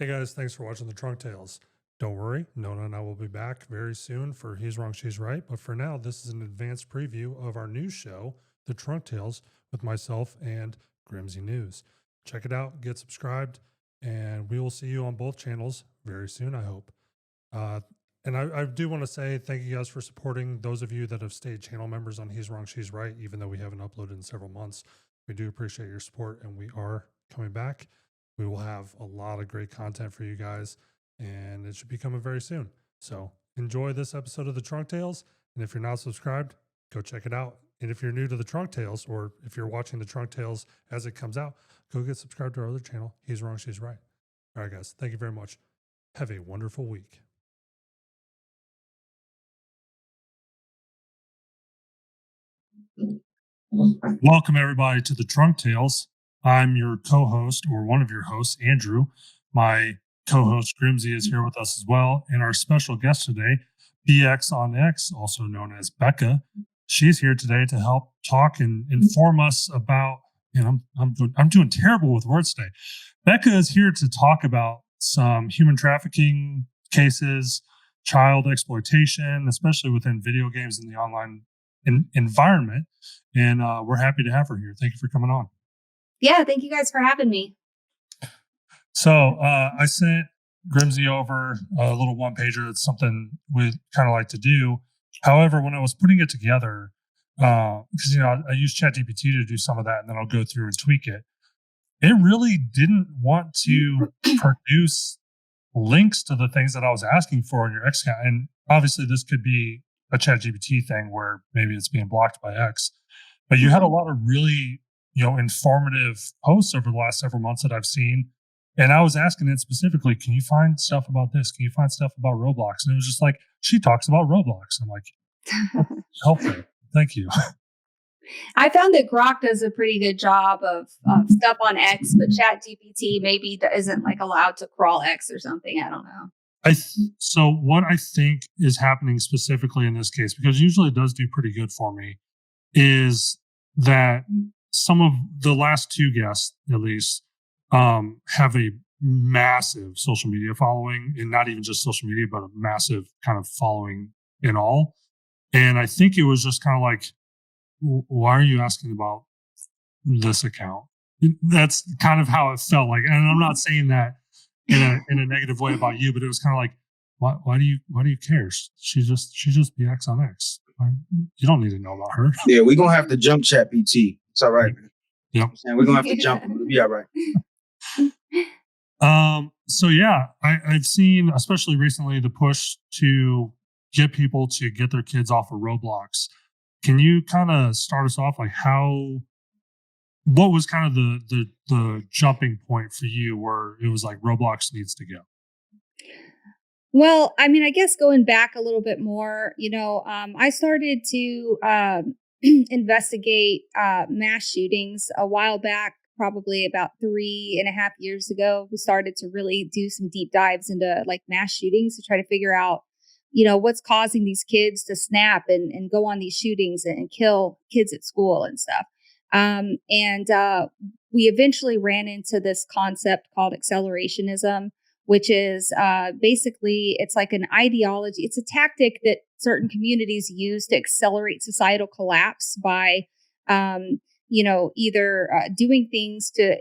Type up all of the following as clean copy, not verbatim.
guys, thanks for watching the Trunk Tales. Don't worry, Nona and I will be back very soon for He's Wrong, She's Right. But for now, this is an advanced preview of our new show, The Trunk Tales, with myself and Grimzy News. Check it out, get subscribed, and we will see you on both channels very soon, I hope. And I do want to say thank you guys for supporting those of you that have stayed channel members on He's Wrong, She's Right, even though we haven't uploaded in several months. We do appreciate your support, and we are coming back. We will have a lot of great content for you guys, and it should be coming very soon. So enjoy this episode of the Trunk Tales. And if you're not subscribed, go check it out. And if you're new to the Trunk Tales, or if you're watching the Trunk Tales as it comes out, go get subscribed to our other channel, He's Wrong, She's Right. All right, guys. Thank you very much. Have a wonderful week. Welcome, everybody, to the Trunk Tales. I'm your co-host, or one of your hosts, Andrew. My co-host, Grimzy, is here with us as well. And our special guest today, BX on X, also known as Becca. She's here today to help talk and inform us about, and I'm doing terrible with words today. Becca is here to talk about some human trafficking cases, child exploitation, especially within video games and the online environment. And we're happy to have her here. Thank you for coming on. Yeah, thank you guys for having me. So I sent Grimzy over a little one pager. It's something we kind of like to do. However, when I was putting it together, because I use ChatGPT to do some of that, and then I'll go through and tweak it. It really didn't want to produce links to the things that I was asking for in your X account. And obviously, this could be a ChatGPT thing where maybe it's being blocked by X. But you had a lot of really, informative posts over the last several months that I've seen. And I was asking it specifically, can you find stuff about this? Can you find stuff about Roblox? And it was just like, she talks about Roblox. I'm like, helpful. Thank you. I found that Grok does a pretty good job of stuff on X, but ChatGPT maybe isn't like allowed to crawl X or something. I don't know. So what I think is happening specifically in this case, because usually it does do pretty good for me, is that some of the last two guests, at least, have a massive social media following, and not even just social media, but a massive kind of following in all. And I think it was just kind of like, why are you asking about this account? That's kind of how it felt like. And I'm not saying that in a negative way about you, but it was kind of like, why do you care? She's just BX on X. You don't need to know about her. Yeah, we're gonna have to jump ChatGPT. It's all right. Yep. And we're gonna have to jump. It'll be all right. So yeah, I've seen, especially recently, the push to get people to get their kids off of Roblox. Can you kind of start us off, like what was kind of the jumping point for you where it was like Roblox needs to go? Well, I mean, I guess going back a little bit more, I started to investigate mass shootings a while back, probably about 3.5 years ago. We started to really do some deep dives into like mass shootings to try to figure out, what's causing these kids to snap and go on these shootings and kill kids at school and stuff. And we eventually ran into this concept called accelerationism, which is basically, it's like an ideology. It's a tactic that certain communities use to accelerate societal collapse by, either doing things to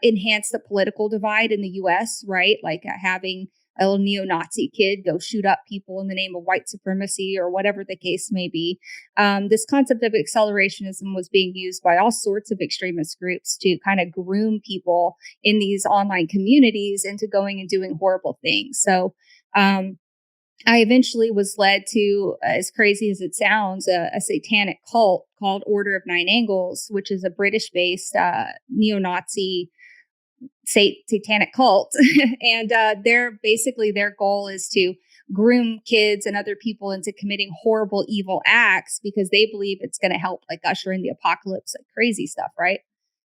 enhance the political divide in the U.S., right? Like having a little neo-Nazi kid go shoot up people in the name of white supremacy or whatever the case may be. This concept of accelerationism was being used by all sorts of extremist groups to kind of groom people in these online communities into going and doing horrible things. So I eventually was led to, as crazy as it sounds, a satanic cult called Order of Nine Angles, which is a British-based neo-Nazi satanic cult. And their goal is to groom kids and other people into committing horrible, evil acts because they believe it's going to help like usher in the apocalypse, like crazy stuff, right?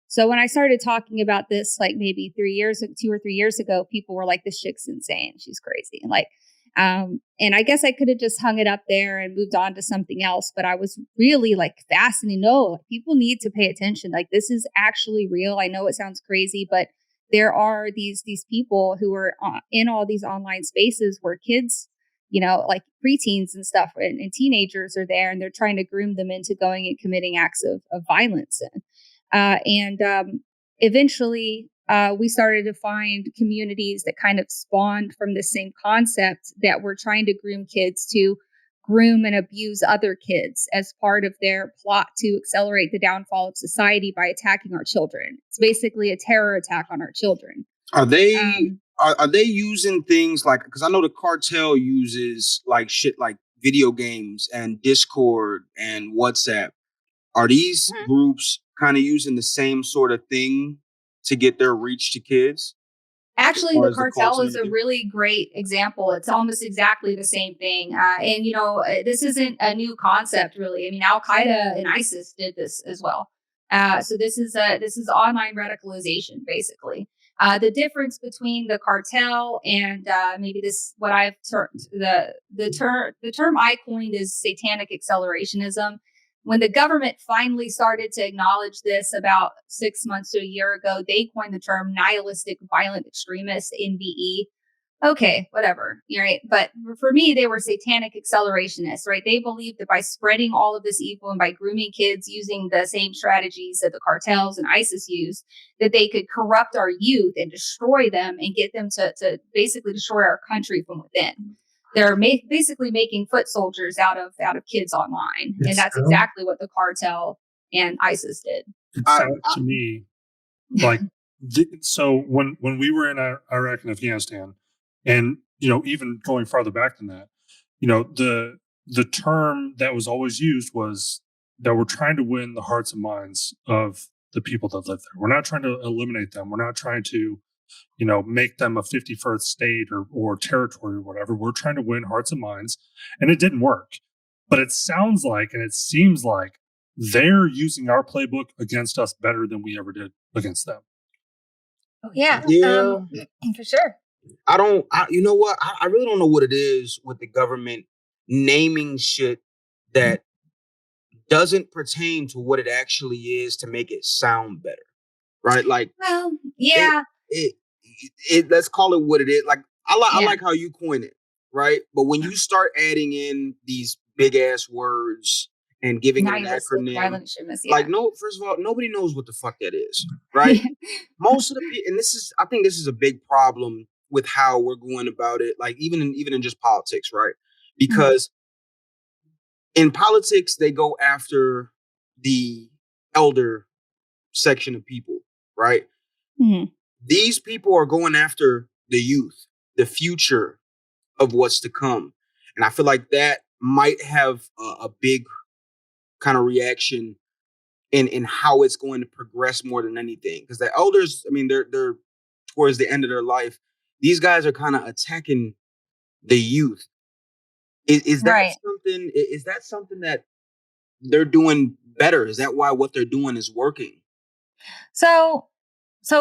So when I started talking about this, like maybe 2 or 3 years ago, people were like, this chick's insane. She's crazy. And I guess I could have just hung it up there and moved on to something else. But I was really like fascinated. No, people need to pay attention. Like this is actually real. I know it sounds crazy, but there are these people who are in all these online spaces where kids, like preteens and stuff and teenagers are there, and they're trying to groom them into going and committing acts of violence. And eventually, we started to find communities that kind of spawned from the same concept, that were trying to groom kids to groom and abuse other kids as part of their plot to accelerate the downfall of society by attacking our children. It's basically a terror attack on our children. Are they are they using things like, because I know the cartel uses like shit like video games and Discord and WhatsApp. Are these groups kind of using the same sort of thing to get their reach to kids? Actually, the cartel is a really great example. It's almost exactly the same thing. And, this isn't a new concept, really. I mean, Al Qaeda and ISIS did this as well. So this is online radicalization, basically. The difference between the cartel and maybe this, what I've termed the term I coined is satanic accelerationism. When the government finally started to acknowledge this about 6 months to a year ago, they coined the term nihilistic violent extremist, NVE. Okay, whatever. Right. But for me, they were satanic accelerationists, right? They believed that by spreading all of this evil and by grooming kids using the same strategies that the cartels and ISIS use, that they could corrupt our youth and destroy them and get them to basically destroy our country from within. They're basically making foot soldiers out of kids online, and that's exactly what the cartel and ISIS did. It sounds to me like so when we were in Iraq and Afghanistan, and even going farther back than that, the term that was always used was that we're trying to win the hearts and minds of the people that live there. We're not trying to eliminate them. We're not trying to make them a 51st state or territory or whatever. We're trying to win hearts and minds, and it didn't work. But it sounds like, and it seems like, they're using our playbook against us better than we ever did against them. Oh, yeah. For sure. You know what? I really don't know what it is with the government naming shit that doesn't pertain to what it actually is to make it sound better. Right? Like, well, yeah. Let's call it what it is. Like, I like how you coin it, right? But when you start adding in these big ass words and giving it an acronym, like, no, first of all, nobody knows what the fuck that is, right? Most of the people, and I think this is a big problem with how we're going about it. Like, even in just politics, right? Because in politics, they go after the elder section of people, right? These people are going after the youth, the future of what's to come. And I feel like that might have a big kind of reaction in how it's going to progress more than anything. Because the elders, I mean, they're towards the end of their life. These guys are kind of attacking the youth. Is that right? Is that something that they're doing better? Is that why what they're doing is working? So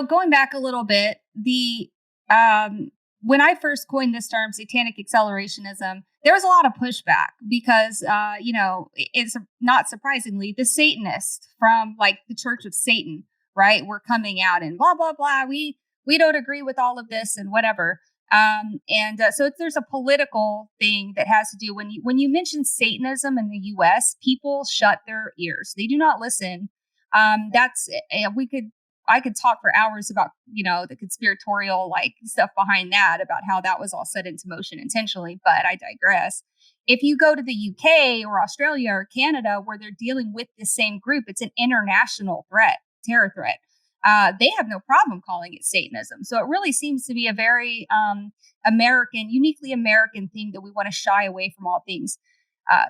going back a little bit, when I first coined this term, satanic accelerationism, there was a lot of pushback because, it's not surprisingly, the Satanists from like the Church of Satan, right, were coming out and blah, blah, blah. We don't agree with all of this and whatever. So there's a political thing that has to do when you mention Satanism in the U.S., people shut their ears. They do not listen. I could talk for hours about, the conspiratorial like stuff behind that, about how that was all set into motion intentionally, but I digress. If you go to the UK or Australia or Canada, where they're dealing with the same group, it's an international threat, terror threat. They have no problem calling it Satanism. So it really seems to be a very uniquely American thing that we want to shy away from all things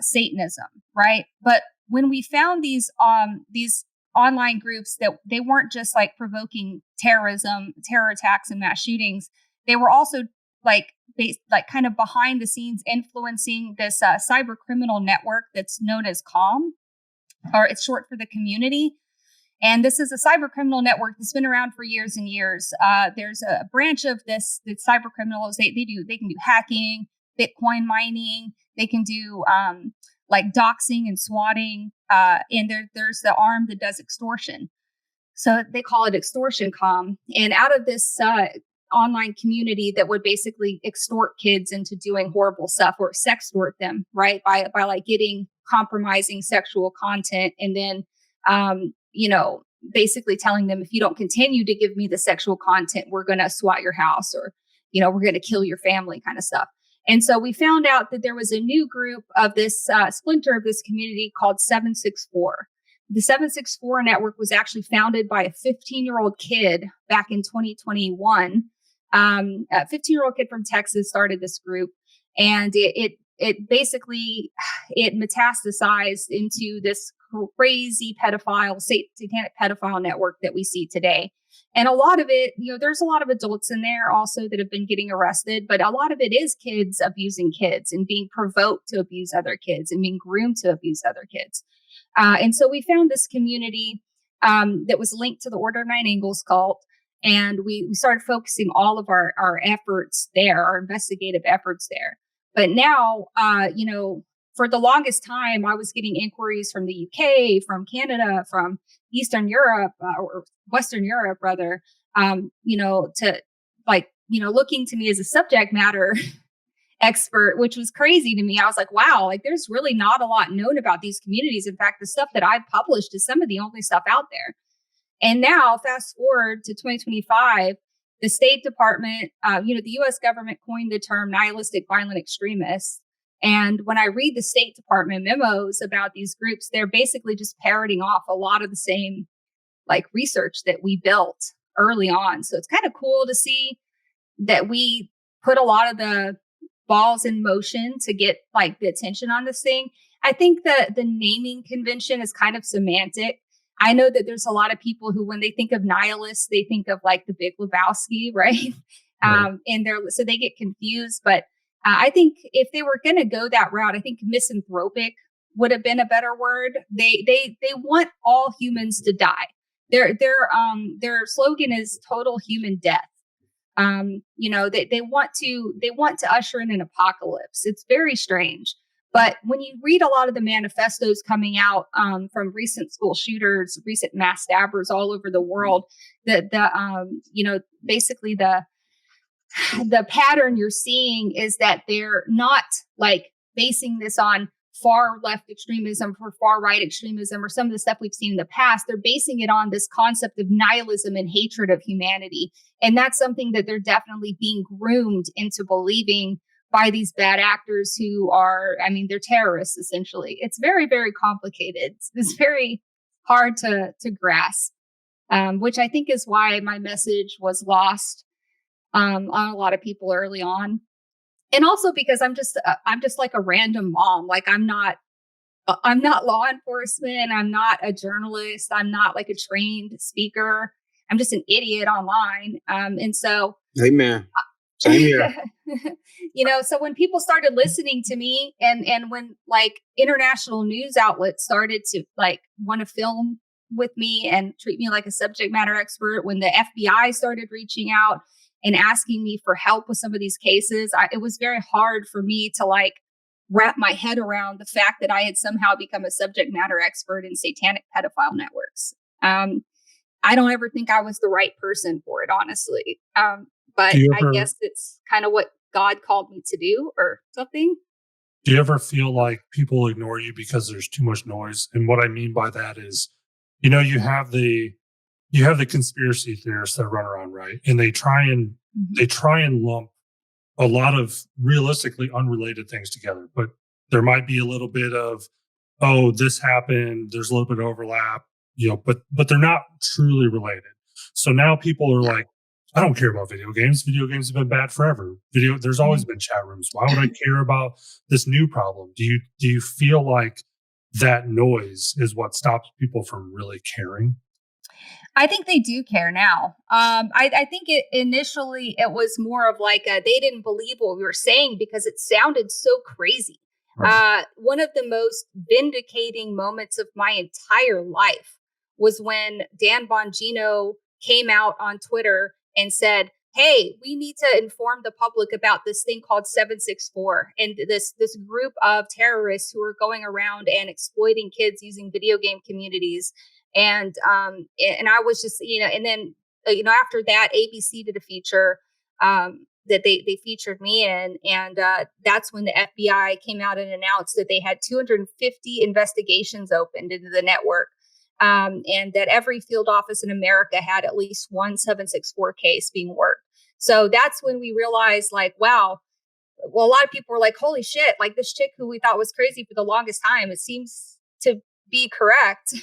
Satanism, right? But when we found these online groups, that they weren't just like provoking terrorism, terror attacks, and mass shootings, they were also kind of behind the scenes influencing this cyber criminal network that's known as COM, or it's short for the community. And this is a cyber criminal network that's been around for years and years. There's a branch of this that cyber criminals, they can do hacking, Bitcoin mining, they can do like doxing and swatting, and there's the arm that does extortion. So they call it extortion com. And out of this online community that would basically extort kids into doing horrible stuff or sextort them, right? By like getting compromising sexual content and then, basically telling them, if you don't continue to give me the sexual content, we're going to SWAT your house or, we're going to kill your family kind of stuff. And so we found out that there was a new group of this splinter of this community called 764. The 764 network was actually founded by a 15-year-old kid back in 2021. A 15-year-old kid from Texas started this group, and it basically it metastasized into this crazy satanic pedophile network that we see today. And a lot of it, there's a lot of adults in there also that have been getting arrested, but a lot of it is kids abusing kids and being provoked to abuse other kids and being groomed to abuse other kids. And so we found this community that was linked to the Order of Nine Angles cult. And we started focusing all of our efforts there, our investigative efforts there. But now, for the longest time, I was getting inquiries from the UK, from Canada, from Eastern Europe, or Western Europe, rather, to looking to me as a subject matter expert, which was crazy to me. I was like, wow, like there's really not a lot known about these communities. In fact, the stuff that I've published is some of the only stuff out there. And now fast forward to 2025, the State Department, the US government coined the term nihilistic violent extremists. And when I read the State Department memos about these groups, they're basically just parroting off a lot of the same like research that we built early on. So it's kind of cool to see that we put a lot of the balls in motion to get like the attention on this thing. I think that the naming convention is kind of semantic. I know that there's a lot of people who, when they think of nihilists, they think of like the Big Lebowski, right? Right. So they get confused. But I think if they were going to go that route, I think misanthropic would have been a better word. They want all humans to die. Their slogan is total human death. They want to usher in an apocalypse. It's very strange. But when you read a lot of the manifestos coming out from recent school shooters, recent mass stabbers all over the world, basically the pattern you're seeing is that they're not like basing this on far left extremism or far right extremism or some of the stuff we've seen in the past. They're basing it on this concept of nihilism and hatred of humanity. And that's something that they're definitely being groomed into believing by these bad actors who are, they're terrorists, essentially. It's very, very complicated. It's very hard to grasp, which I think is why my message was lost on a lot of people early on. And also because I'm just like a random mom. Like I'm not law enforcement. I'm not a journalist. I'm not like a trained speaker. I'm just an idiot online. And so, amen. Same here. So when people started listening to me and when like international news outlets started to like want to film with me and treat me like a subject matter expert, when the FBI started reaching out and asking me for help with some of these cases, it was very hard for me to like wrap my head around the fact that I had somehow become a subject matter expert in satanic pedophile networks. I don't ever think I was the right person for it, honestly. But I guess it's kind of what God called me to do or something. Do you ever feel like people ignore you because there's too much noise? And what I mean by that is, you have the conspiracy theorists that run around, right? And they try and lump a lot of realistically unrelated things together. But there might be a little bit of, oh, this happened. There's a little bit of overlap, but they're not truly related. So now people are like, I don't care about video games. Video games have been bad forever. There's always been chat rooms. Why would I care about this new problem? Do you feel like that noise is what stops people from really caring? I think they do care now. I think initially it was more of like they didn't believe what we were saying because it sounded so crazy. Right. One of the most vindicating moments of my entire life was when Dan Bongino came out on Twitter and said, hey, we need to inform the public about this thing called 764 and this group of terrorists who are going around and exploiting kids using video game communities. And I was just, and then after that, ABC did a feature that they featured me in, and that's when the FBI came out and announced that they had 250 investigations opened into the network. And that every field office in America had at least one 764 case being worked. So that's when we realized, like, wow, well, a lot of people were like, holy shit, like this chick who we thought was crazy for the longest time, it seems to be correct,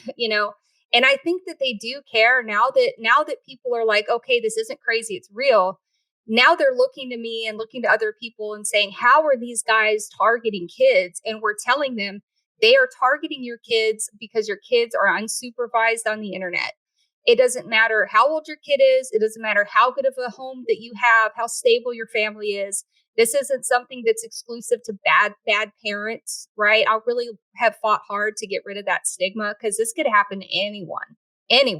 And I think that they do care now that people are like, okay, this isn't crazy, it's real. Now they're looking to me and looking to other people and saying, how are these guys targeting kids? And we're telling them they are targeting your kids because your kids are unsupervised on the internet. It doesn't matter how old your kid is. It doesn't matter how good of a home that you have, how stable your family is. This isn't something that's exclusive to bad parents, right? I really have fought hard to get rid of that stigma because this could happen to anyone. Right.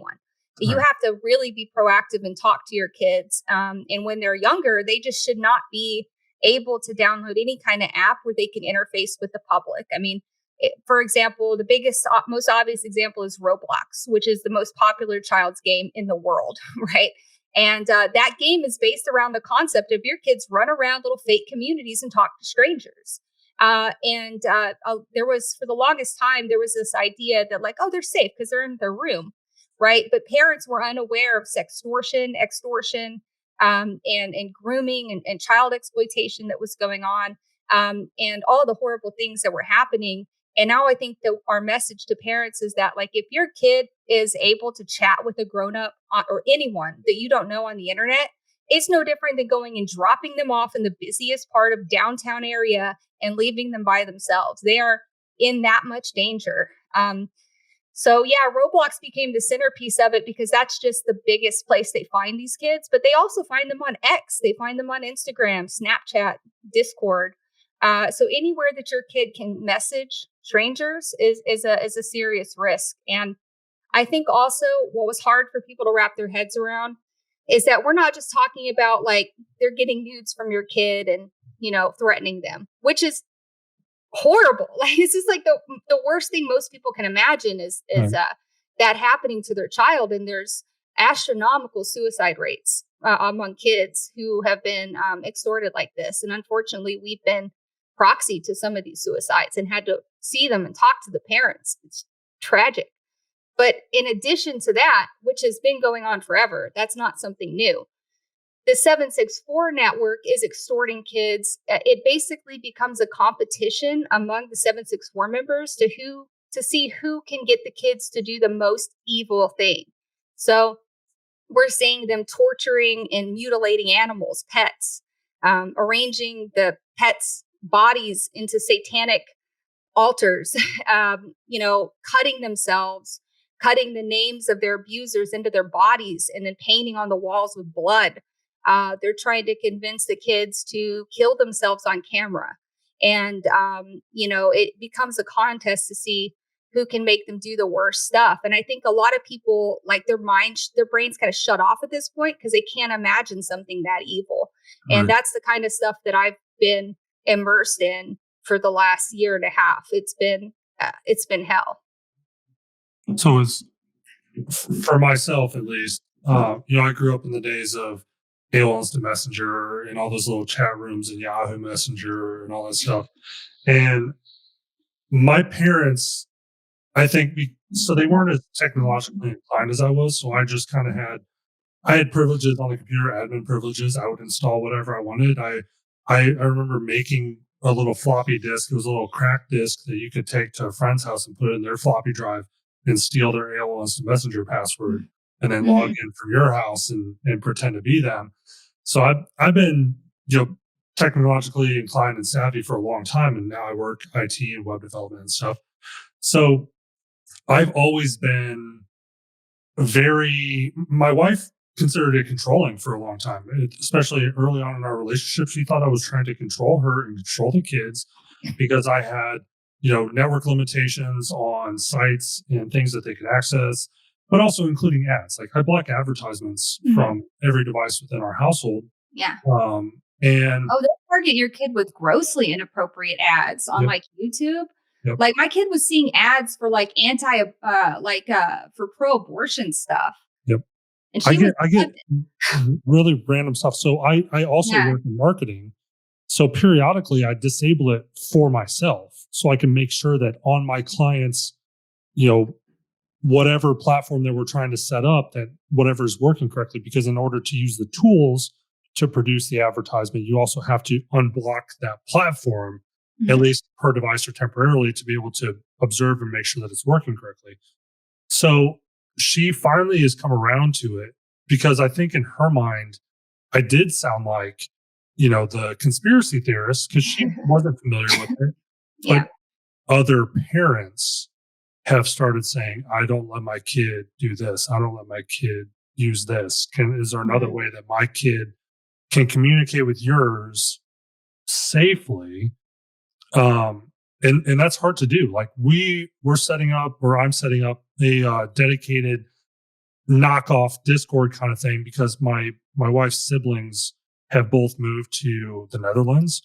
You have to really be proactive and talk to your kids. And when they're younger, they just should not be able to download any kind of app where they can interface with the public. I mean, for example, the biggest, most obvious example is Roblox, which is the most popular child's game in the world, right? And that game is based around the concept of your kids run around little fake communities and talk to strangers. There was, for the longest time, there was this idea that like, oh, they're safe because they're in their room, right? But parents were unaware of sextortion, extortion, and grooming and child exploitation that was going on, and all the horrible things that were happening. And now I think that our message to parents is that, like, if your kid is able to chat with a grown-up or anyone that you don't know on the internet, it's no different than going and dropping them off in the busiest part of downtown area and leaving them by themselves. They are in that much danger. So yeah, Roblox became the centerpiece of it because that's just the biggest place they find these kids. But they also find them on X. They find them on Instagram, Snapchat, Discord. So anywhere that your kid can message strangers is a serious risk. And I think also what was hard for people to wrap their heads around is that we're not just talking about like they're getting nudes from your kid and, threatening them, which is horrible. Like this is like the worst thing most people can imagine is that happening to their child. And there's astronomical suicide rates among kids who have been extorted like this. And unfortunately, we've been proxy to some of these suicides and had to see them and talk to the parents. It's tragic. But in addition to that, which has been going on forever, that's not something new. The 764 network is extorting kids. It basically becomes a competition among the 764 members to see who can get the kids to do the most evil thing. So we're seeing them torturing and mutilating animals, pets, arranging the pets' bodies into satanic altars, cutting themselves, cutting the names of their abusers into their bodies, and then painting on the walls with blood. They're trying to convince the kids to kill themselves on camera. And, it becomes a contest to see who can make them do the worst stuff. And I think a lot of people, like their brains kind of shut off at this point because they can't imagine something that evil. Right. And that's the kind of stuff that I've been immersed in for the last year and a half. It's been hell. So it's, for myself at least, I grew up in the days of AOL Instant Messenger and all those little chat rooms and Yahoo Messenger and all that stuff. And my parents, I think, so they weren't as technologically inclined as I was. So I just kind of had privileges on the computer, admin privileges. I would install whatever I wanted. I remember making a little floppy disk. It was a little cracked disk that you could take to a friend's house and put it in their floppy drive and steal their AOL Instant Messenger password and then log in from your house and pretend to be them. So I've been, technologically inclined and savvy for a long time. And now I work IT and web development and stuff. So I've always been my wife considered it controlling for a long time, especially early on in our relationship. She thought I was trying to control her and control the kids because I had, network limitations on sites and things that they could access. but also including ads. Like I block advertisements from every device within our household. Yeah. And they'll target your kid with grossly inappropriate ads on like YouTube. Yep. Like my kid was seeing ads for like for pro-abortion stuff. Yep. And I get really random stuff. So I also work in marketing. So periodically I disable it for myself so I can make sure that on my clients, whatever platform that we're trying to set up, that whatever is working correctly, because in order to use the tools to produce the advertisement, you also have to unblock that platform, at least per device or temporarily, to be able to observe and make sure that it's working correctly. So she finally has come around to it, because I think in her mind, I did sound like, the conspiracy theorist, because she wasn't familiar with it. But other parents have started saying, I don't let my kid do this. I don't let my kid use this. Is there another way that my kid can communicate with yours safely? And that's hard to do. Like I'm setting up a dedicated knockoff Discord kind of thing, because my wife's siblings have both moved to the Netherlands,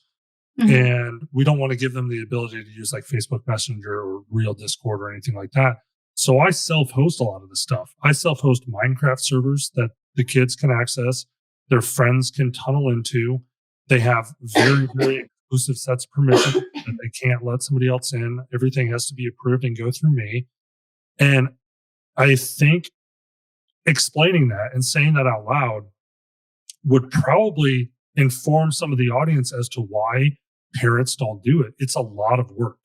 and we don't want to give them the ability to use like Facebook Messenger or real Discord or anything like that. So I self-host a lot of this stuff. I self-host Minecraft servers that the kids can access, their friends can tunnel into. They have very, very exclusive sets of permission that they can't let somebody else in. Everything has to be approved and go through me. And I think explaining that and saying that out loud would probably inform some of the audience as to why parents don't do it. It's a lot of work.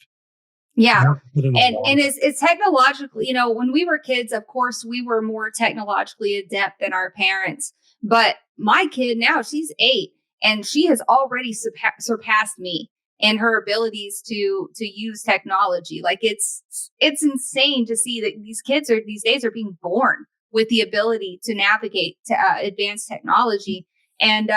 Yeah. And it's technologically, when we were kids, of course, we were more technologically adept than our parents. But my kid now, she's 8, and she has already surpassed me in her abilities to use technology. Like it's insane to see that these kids these days are being born with the ability to navigate to advanced technology. And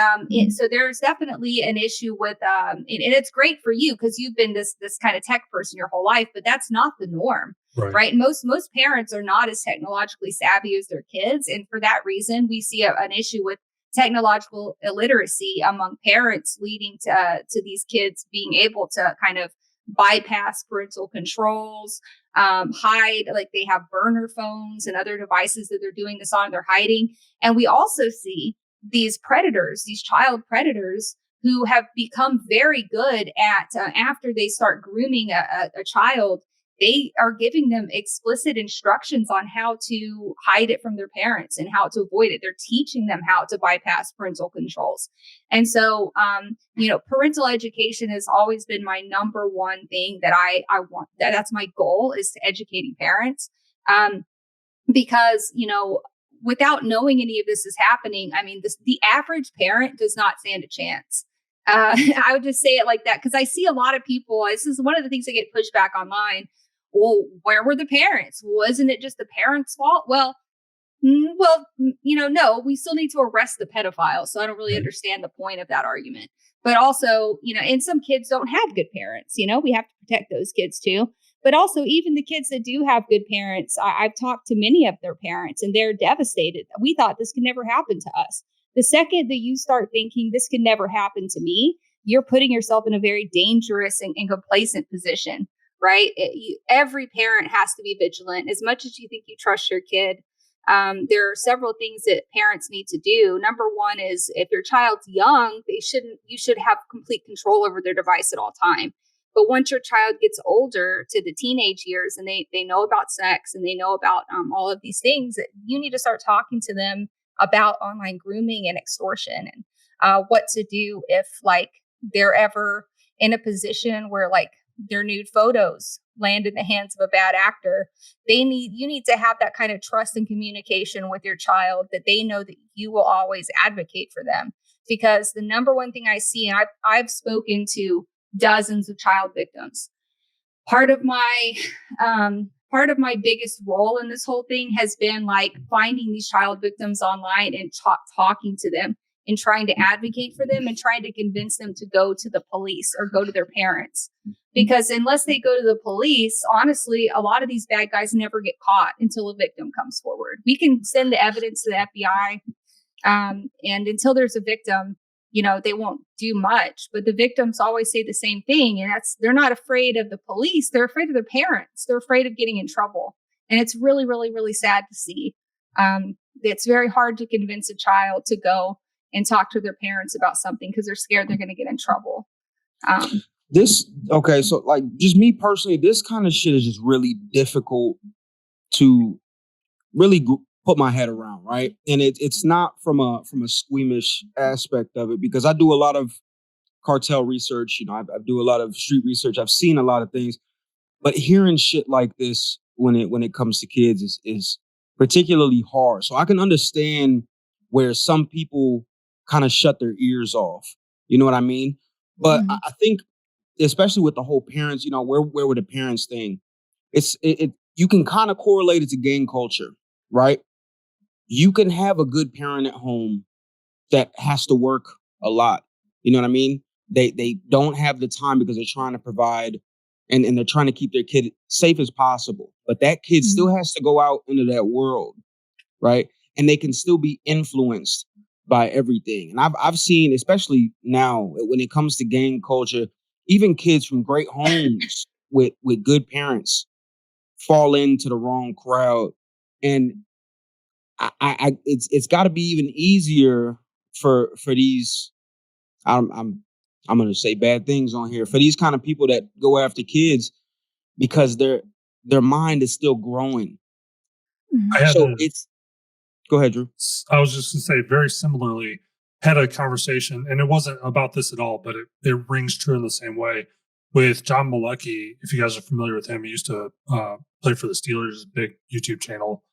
so there's definitely an issue with, and it's great for you because you've been this kind of tech person your whole life, but that's not the norm, right? Most parents are not as technologically savvy as their kids, and for that reason, we see an issue with technological illiteracy among parents, leading to these kids being able to kind of bypass parental controls, hide, like they have burner phones and other devices that they're doing this on, they're hiding. And we also see these predators, these child predators, who have become very good at, after they start grooming a child, they are giving them explicit instructions on how to hide it from their parents and how to avoid it. They're teaching them how to bypass parental controls. And so, parental education has always been my number one thing that I want. That's my goal, is to educating parents. Because, without knowing any of this is happening, I mean, the average parent does not stand a chance. I would just say it like that, because I see a lot of people. This is one of the things that get pushed back online. Well, where were the parents? Wasn't it just the parents' fault? Well, no, we still need to arrest the pedophile. So I don't really understand the point of that argument. But also, and some kids don't have good parents. We have to protect those kids too. But also, even the kids that do have good parents, I've talked to many of their parents, and they're devastated. We thought this could never happen to us. The second that you start thinking this could never happen to me, you're putting yourself in a very dangerous and complacent position, right? Every parent has to be vigilant. As much as you think you trust your kid, there are several things that parents need to do. Number one is, if your child's young, you should have complete control over their device at all time. But once your child gets older, to the teenage years, and they know about sex and they know about all of these things, you need to start talking to them about online grooming and extortion, and what to do if they're ever in a position where their nude photos land in the hands of a bad actor. You need to have that kind of trust and communication with your child, that they know that you will always advocate for them. Because the number one thing I see, and I've spoken to dozens of child victims. Part of my biggest role in this whole thing has been finding these child victims online and talking to them and trying to advocate for them and trying to convince them to go to the police or go to their parents. because unless they go to the police, honestly, a lot of these bad guys never get caught until a victim comes forward. We can send the evidence to the FBI, and until there's a victim, they won't do much. But the victims always say the same thing, and they're not afraid of the police. They're afraid of their parents. They're afraid of getting in trouble. And it's really, really, really sad to see. It's very hard to convince a child to go and talk to their parents about something because they're scared they're going to get in trouble. So like just me personally, this kind of shit is just really difficult to really put my head around, right? And it's not from a squeamish aspect of it, because I do a lot of cartel research. I do a lot of street research. I've seen a lot of things, but hearing shit like this when it comes to kids is particularly hard. So I can understand where some people kind of shut their ears off. You know what I mean? But I think, especially with the whole parents, where were the parents thing? You can kind of correlate it to gang culture, right? You can have a good parent at home that has to work a lot. You know what I mean? They don't have the time because they're trying to provide and they're trying to keep their kid safe as possible. But that kid still has to go out into that world, right? And they can still be influenced by everything. And I've seen, especially now when it comes to gang culture, even kids from great homes with good parents fall into the wrong crowd. And it's got to be even easier for these. I'm going to say bad things on here, for these kind of people that go after kids, because their mind is still growing. Go ahead, Drew. I was just going to say, very similarly, had a conversation, and it wasn't about this at all, but it rings true in the same way, with John Malecki. If you guys are familiar with him, he used to play for the Steelers, big YouTube channel.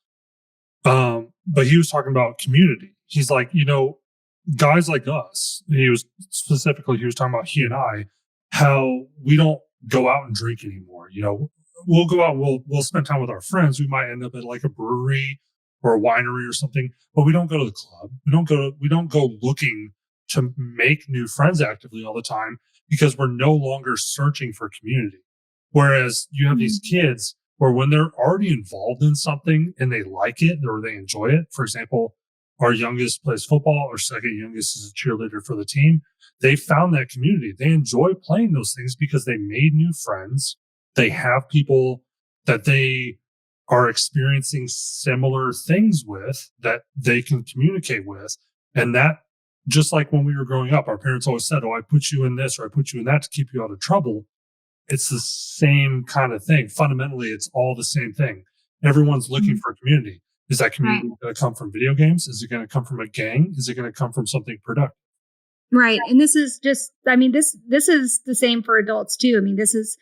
But he was talking about community. He's like, guys like us, he was talking about he and I, how we don't go out and drink anymore. We'll go out, we'll spend time with our friends. We might end up at like a brewery or a winery or something, but we don't go to the club. We don't go looking to make new friends actively all the time, because we're no longer searching for community. Whereas you have these kids where when they're already involved in something and they like it or they enjoy it, for example, our youngest plays football, our second youngest is a cheerleader for the team. They found that community. They enjoy playing those things because they made new friends. They have people that they are experiencing similar things with, that they can communicate with. And that, just like when we were growing up, our parents always said, I put you in this or I put you in that to keep you out of trouble. It's the same kind of thing. Fundamentally, it's all the same thing. Everyone's looking for a community. Is that community going to come from video games? Is it going to come from a gang? Is it going to come from something productive? Right. And this is just, this is the same for adults too. This is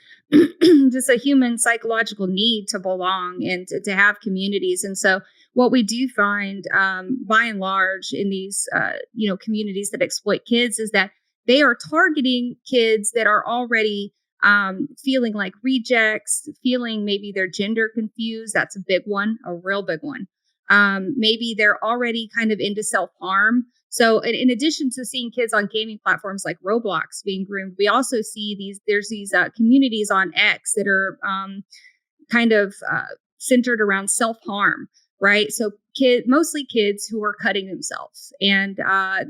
just a human psychological need to belong and to have communities. And so what we do find, by and large, in these, communities that exploit kids, is that they are targeting kids that are already feeling like rejects, feeling maybe they're gender confused. That's a big one, a real big one. Maybe they're already kind of into self-harm. So in addition to seeing kids on gaming platforms like Roblox being groomed, we also see there's these communities on X that are centered around self-harm, right? So mostly kids who are cutting themselves. And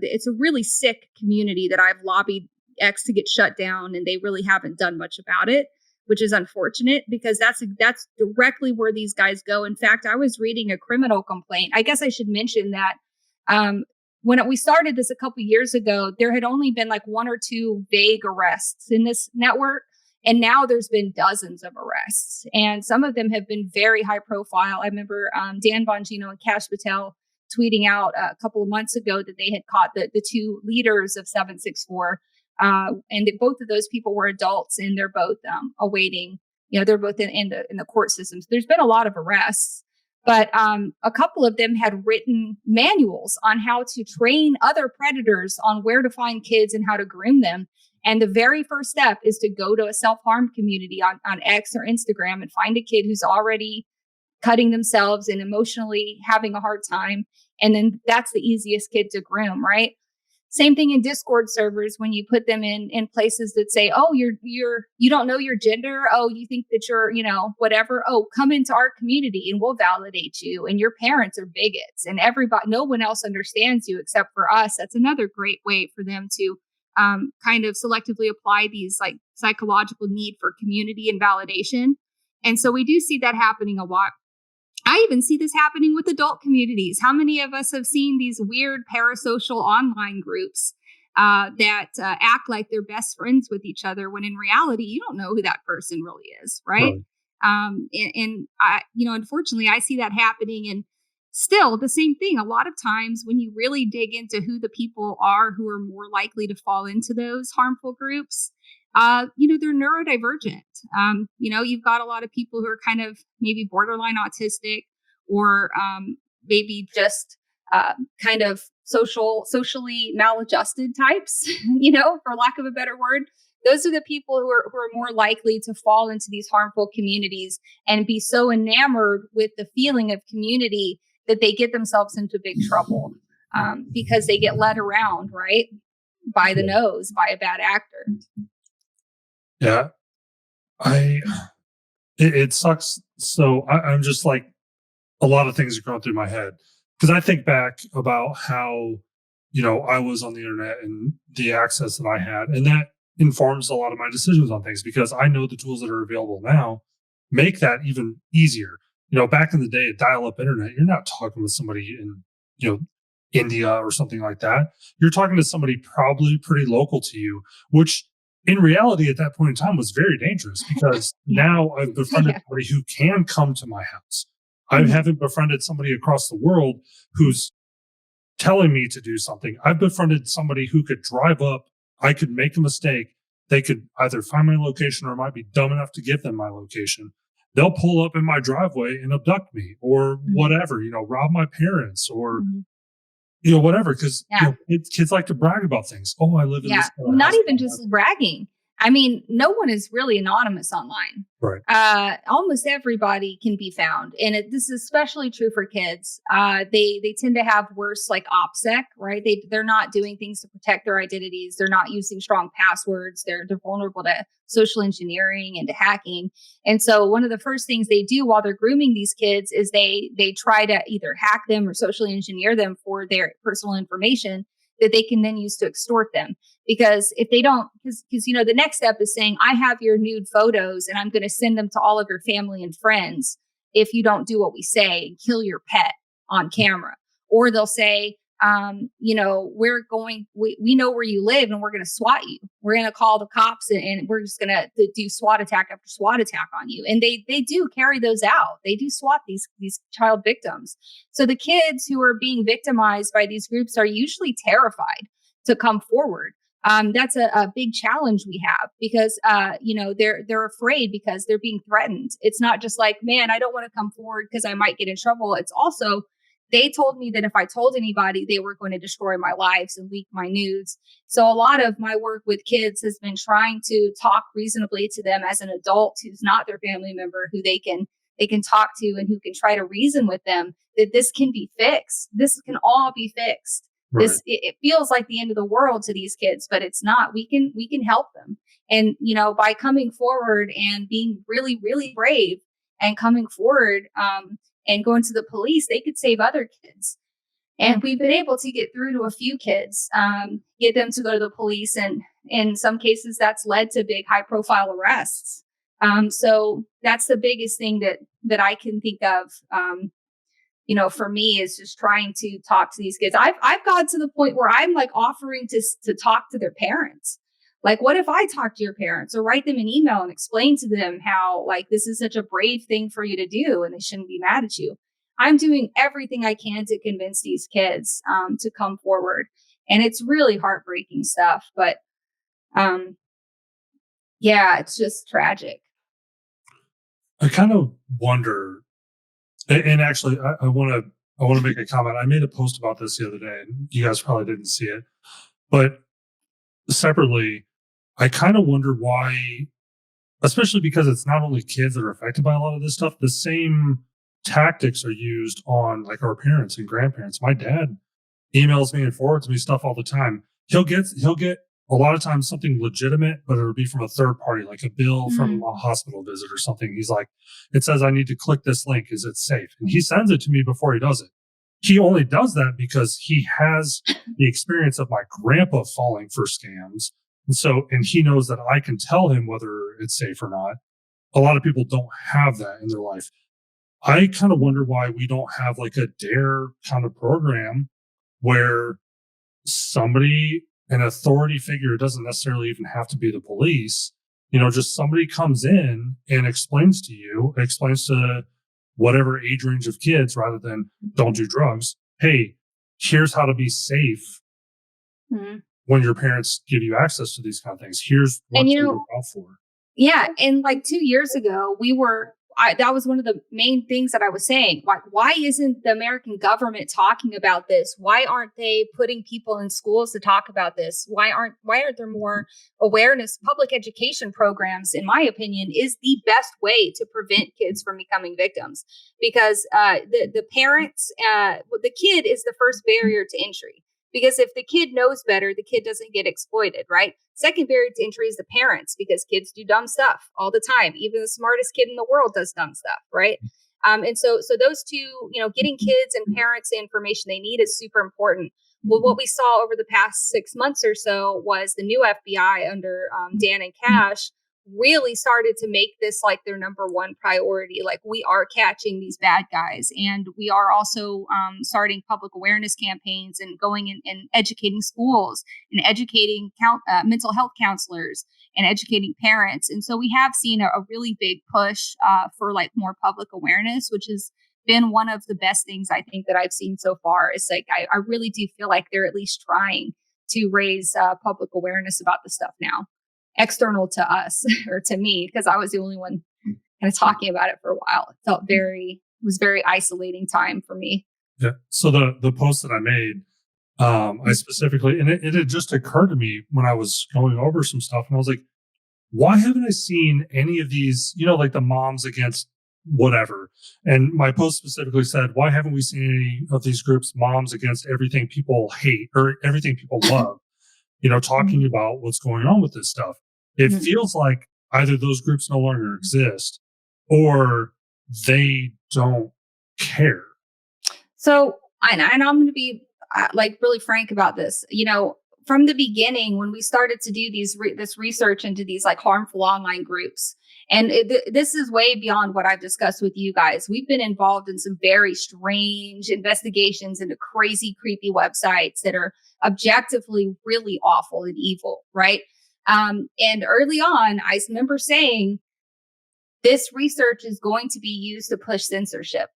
it's a really sick community that I've lobbied X to get shut down, and they really haven't done much about it, which is unfortunate, because that's directly where these guys go. In fact, I was reading a criminal complaint. I guess I should mention that when we started this a couple years ago, there had only been like one or two vague arrests in this network. And now there's been dozens of arrests, and some of them have been very high profile. I remember Dan Bongino and Cash Patel tweeting out a couple of months ago that they had caught the two leaders of 764. And that both of those people were adults, and they're both awaiting, they're both in the court systems. There's been a lot of arrests, but a couple of them had written manuals on how to train other predators on where to find kids and how to groom them. And the very first step is to go to a self-harm community on X or Instagram and find a kid who's already cutting themselves and emotionally having a hard time. And then that's the easiest kid to groom, right? Same thing in Discord servers when you put them in places that say, oh, you don't know your gender. Oh, you think that you're, whatever. Oh, come into our community and we'll validate you. And your parents are bigots and everybody, no one else understands you except for us. That's another great way for them to kind of selectively apply these like psychological need for community and validation. And so we do see that happening a lot. I even see this happening with adult communities. How many of us have seen these weird parasocial online groups that act like they're best friends with each other when in reality, you don't know who that person really is, right? And I, unfortunately, I see that happening. And still the same thing. A lot of times when you really dig into who the people are who are more likely to fall into those harmful groups, they're neurodivergent. You've got a lot of people who are kind of maybe borderline autistic or maybe just kind of socially maladjusted types, for lack of a better word. Those are the people who are more likely to fall into these harmful communities and be so enamored with the feeling of community that they get themselves into big trouble because they get led around, right, by the nose by a bad actor. Yeah, it sucks. So I'm just like, a lot of things are going through my head because I think back about how, I was on the internet and the access that I had, and that informs a lot of my decisions on things because I know the tools that are available now make that even easier. Back in the day, at dial-up internet, you're not talking with somebody in, India or something like that. You're talking to somebody probably pretty local to you, which in reality, at that point in time, was very dangerous because now I've befriended somebody who can come to my house. I haven't befriended somebody across the world who's telling me to do something. I've befriended somebody who could drive up. I could make a mistake. They could either find my location or I might be dumb enough to give them my location. They'll pull up in my driveway and abduct me or whatever, rob my parents or whatever, because kids like to brag about things. Oh, I live in this. Not even just bragging. I mean, no one is really anonymous online. Right. Almost everybody can be found. And this is especially true for kids. They tend to have worse like OPSEC, right? They're not doing things to protect their identities. They're not using strong passwords. They're vulnerable to social engineering and to hacking. And so one of the first things they do while they're grooming these kids is they try to either hack them or socially engineer them for their personal information that they can then use to extort them. Because if they don't, because the next step is saying, I have your nude photos and I'm going to send them to all of your family and friends if you don't do what we say and kill your pet on camera. Or they'll say, we know where you live and we're going to SWAT you. We're going to call the cops and we're just going to do SWAT attack after SWAT attack on you. And they do carry those out. They do SWAT these child victims. So the kids who are being victimized by these groups are usually terrified to come forward. That's a big challenge we have because, they're afraid because they're being threatened. It's not just like, man, I don't want to come forward because I might get in trouble. It's also, they told me that if I told anybody, they were going to destroy my lives and leak my nudes. So a lot of my work with kids has been trying to talk reasonably to them as an adult who's not their family member, who they can talk to and who can try to reason with them that this can be fixed. This can all be fixed. Right. It feels like the end of the world to these kids, but it's not. We can help them. And, by coming forward and being really, really brave and coming forward, and going to the police, they could save other kids. And we've been able to get through to a few kids, get them to go to the police. And in some cases, that's led to big high profile arrests. So that's the biggest thing that I can think of, for me is just trying to talk to these kids. I've gotten to the point where I'm like offering to talk to their parents. Like, what if I talk to your parents or write them an email and explain to them how, like, this is such a brave thing for you to do and they shouldn't be mad at you. I'm doing everything I can to convince these kids to come forward. And it's really heartbreaking stuff. But it's just tragic. I kind of wonder, and actually, I want to make a comment. I made a post about this the other day, and you guys probably didn't see it. But separately, I kind of wonder why, especially because it's not only kids that are affected by a lot of this stuff, the same tactics are used on like our parents and grandparents. My dad emails me and forwards me stuff all the time. he'll get a lot of times something legitimate, but it'll be from a third party, like a bill from a hospital visit or something. He's like, it says I need to click this link. Is it safe? And he sends it to me before he does it. He only does that because he has the experience of my grandpa falling for scams. And he knows that I can tell him whether it's safe or not. A lot of people don't have that in their life. I kind of wonder why we don't have like a DARE kind of program where somebody, an authority figure, doesn't necessarily even have to be the police, just somebody comes in and explains to whatever age range of kids, rather than don't do drugs. Hey, here's how to be safe when your parents give you access to these kind of things. Here's what to look out for. Yeah. And like 2 years ago, that was one of the main things that I was saying. Why isn't the American government talking about this? Why aren't they putting people in schools to talk about this? Why aren't there more awareness? Public education programs, in my opinion, is the best way to prevent kids from becoming victims, because the parents, the kid is the first barrier to entry. Because if the kid knows better, the kid doesn't get exploited, right? Second barrier to entry is the parents, because kids do dumb stuff all the time. Even the smartest kid in the world does dumb stuff, right? And so those two, getting kids and parents the information they need is super important. Well, what we saw over the past 6 months or so was the new FBI under Dan and Cash really started to make this like their number one priority. Like, we are catching these bad guys, and we are also starting public awareness campaigns and going and educating schools and educating mental health counselors and educating parents. And so we have seen a really big push for like more public awareness, which has been one of the best things I think that I've seen so far. It's like, I really do feel like they're at least trying to raise public awareness about the stuff now, external to us or to me, because I was the only one kind of talking about it for a while. It was very isolating time for me. Yeah. So the post that I made, I specifically, and it had just occurred to me when I was going over some stuff, and I was like, why haven't I seen any of these, like the moms against whatever? And my post specifically said, why haven't we seen any of these groups, moms against everything people hate or everything people love, talking about what's going on with this stuff? It feels like either those groups no longer exist or they don't care. So, and I'm going to be like really frank about this. From the beginning, when we started to do this research into these like harmful online groups, and this is way beyond what I've discussed with you guys. We've been involved in some very strange investigations into crazy, creepy websites that are objectively really awful and evil, right? And early on, I remember saying, this research is going to be used to push censorship,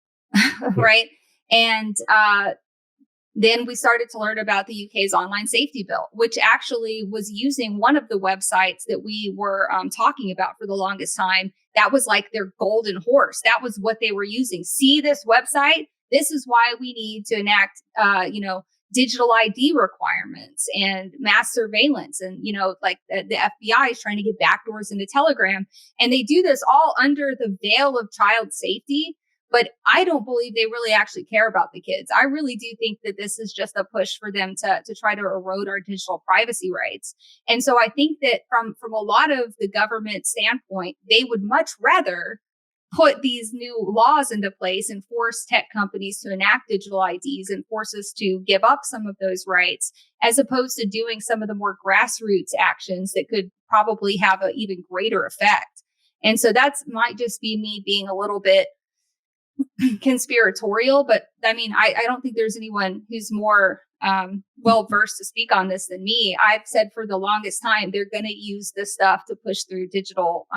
right? And then we started to learn about the UK's online safety bill, which actually was using one of the websites that we were talking about for the longest time. That was like their golden horse. That was what they were using. See this website? This is why we need to enact, digital ID requirements and mass surveillance. And, like the FBI is trying to get backdoors into Telegram. And they do this all under the veil of child safety. But I don't believe they really actually care about the kids. I really do think that this is just a push for them to try to erode our digital privacy rights. And so I think that from a lot of the government standpoint, they would much rather put these new laws into place and force tech companies to enact digital IDs and force us to give up some of those rights, as opposed to doing some of the more grassroots actions that could probably have an even greater effect. And so might just be me being a little bit conspiratorial, but I mean, I don't think there's anyone who's more well versed to speak on this than me. I've said for the longest time they're going to use this stuff to push through digital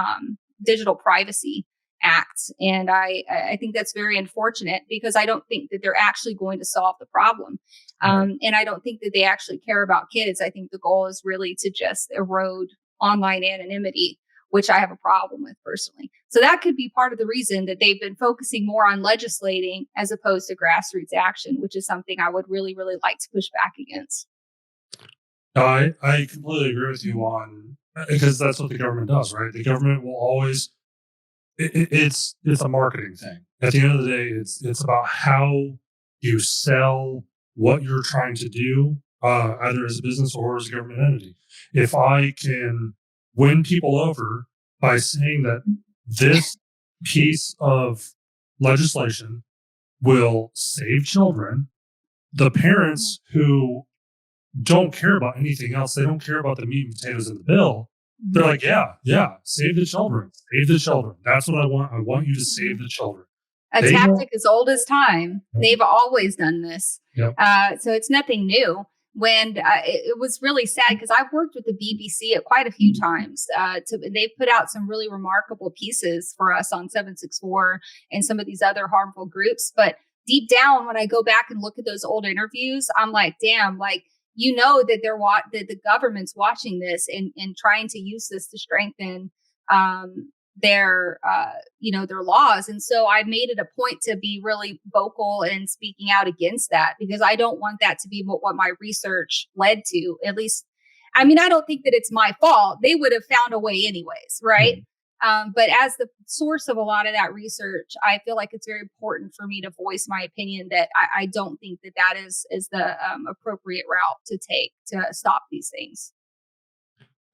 privacy acts, and I think that's very unfortunate, because I don't think that they're actually going to solve the problem, and I don't think that they actually care about kids. I think the goal is really to just erode online anonymity, which I have a problem with personally. So that could be part of the reason that they've been focusing more on legislating as opposed to grassroots action, which is something I would really, really like to push back against. I completely agree with you on, because that's what the government does, right? The government will always, it's a marketing thing. At the end of the day, it's about how you sell what you're trying to do either as a business or as a government entity. If I can win people over by saying that this piece of legislation will save children, the parents who don't care about anything else, they don't care about the meat and potatoes in the bill, they're like, yeah, save the children. Save the children. That's what I want. I want you to save the children. A tactic as old as time. Yep. They've always done this. Yep. So it's nothing new. When it was really sad because I've worked with the BBC at quite a few times. They put out some really remarkable pieces for us on 764 and some of these other harmful groups. But deep down, when I go back and look at those old interviews, I'm like, damn, like, you know that that the government's watching this and trying to use this to strengthen their laws. And so I made it a point to be really vocal and speaking out against that, because I don't want that to be what my research led to. At least, I mean, I don't think that it's my fault. They would have found a way anyways, right? Mm-hmm. But as the source of a lot of that research, I feel like it's very important for me to voice my opinion that I don't think that is the appropriate route to take to stop these things.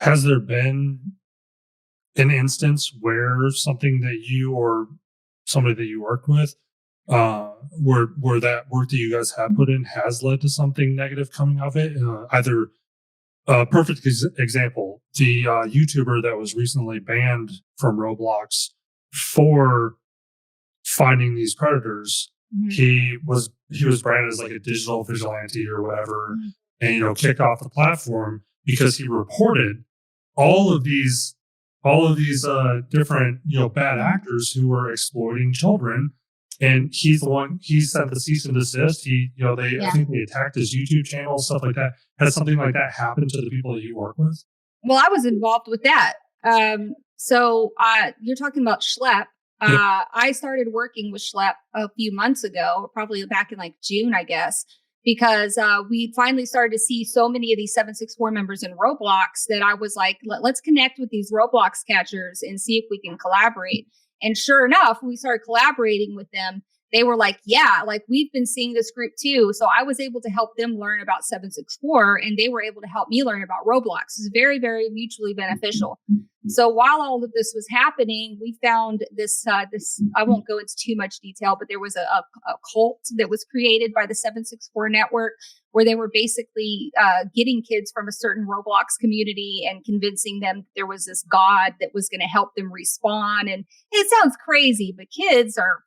Has there been an instance where something that you or somebody that you worked with, where that work that you guys have put in has led to something negative coming of it? Either perfect example, the YouTuber that was recently banned from Roblox for finding these predators, mm-hmm. he was branded as like a digital vigilante or whatever, mm-hmm. and kicked off the platform because he reported all of these different bad actors who were exploiting children. And he's the one, he sent the cease and desist. I think they attacked his YouTube channel, stuff like that. Has something like that happened to the people that you work with? Well, I was involved with that. So you're talking about Schlep. I started working with Schlep a few months ago, probably back in like June, I guess, because we finally started to see so many of these 764 members in Roblox that I was like, let's connect with these Roblox catchers and see if we can collaborate. And sure enough, we started collaborating with them. They were like, yeah, like we've been seeing this group too. So I was able to help them learn about 764 and they were able to help me learn about Roblox. It's very, very mutually beneficial. So while all of this was happening, we found this, I won't go into too much detail, but there was a cult that was created by the 764 network where they were basically getting kids from a certain Roblox community and convincing them that there was this God that was going to help them respawn. And it sounds crazy, but kids are,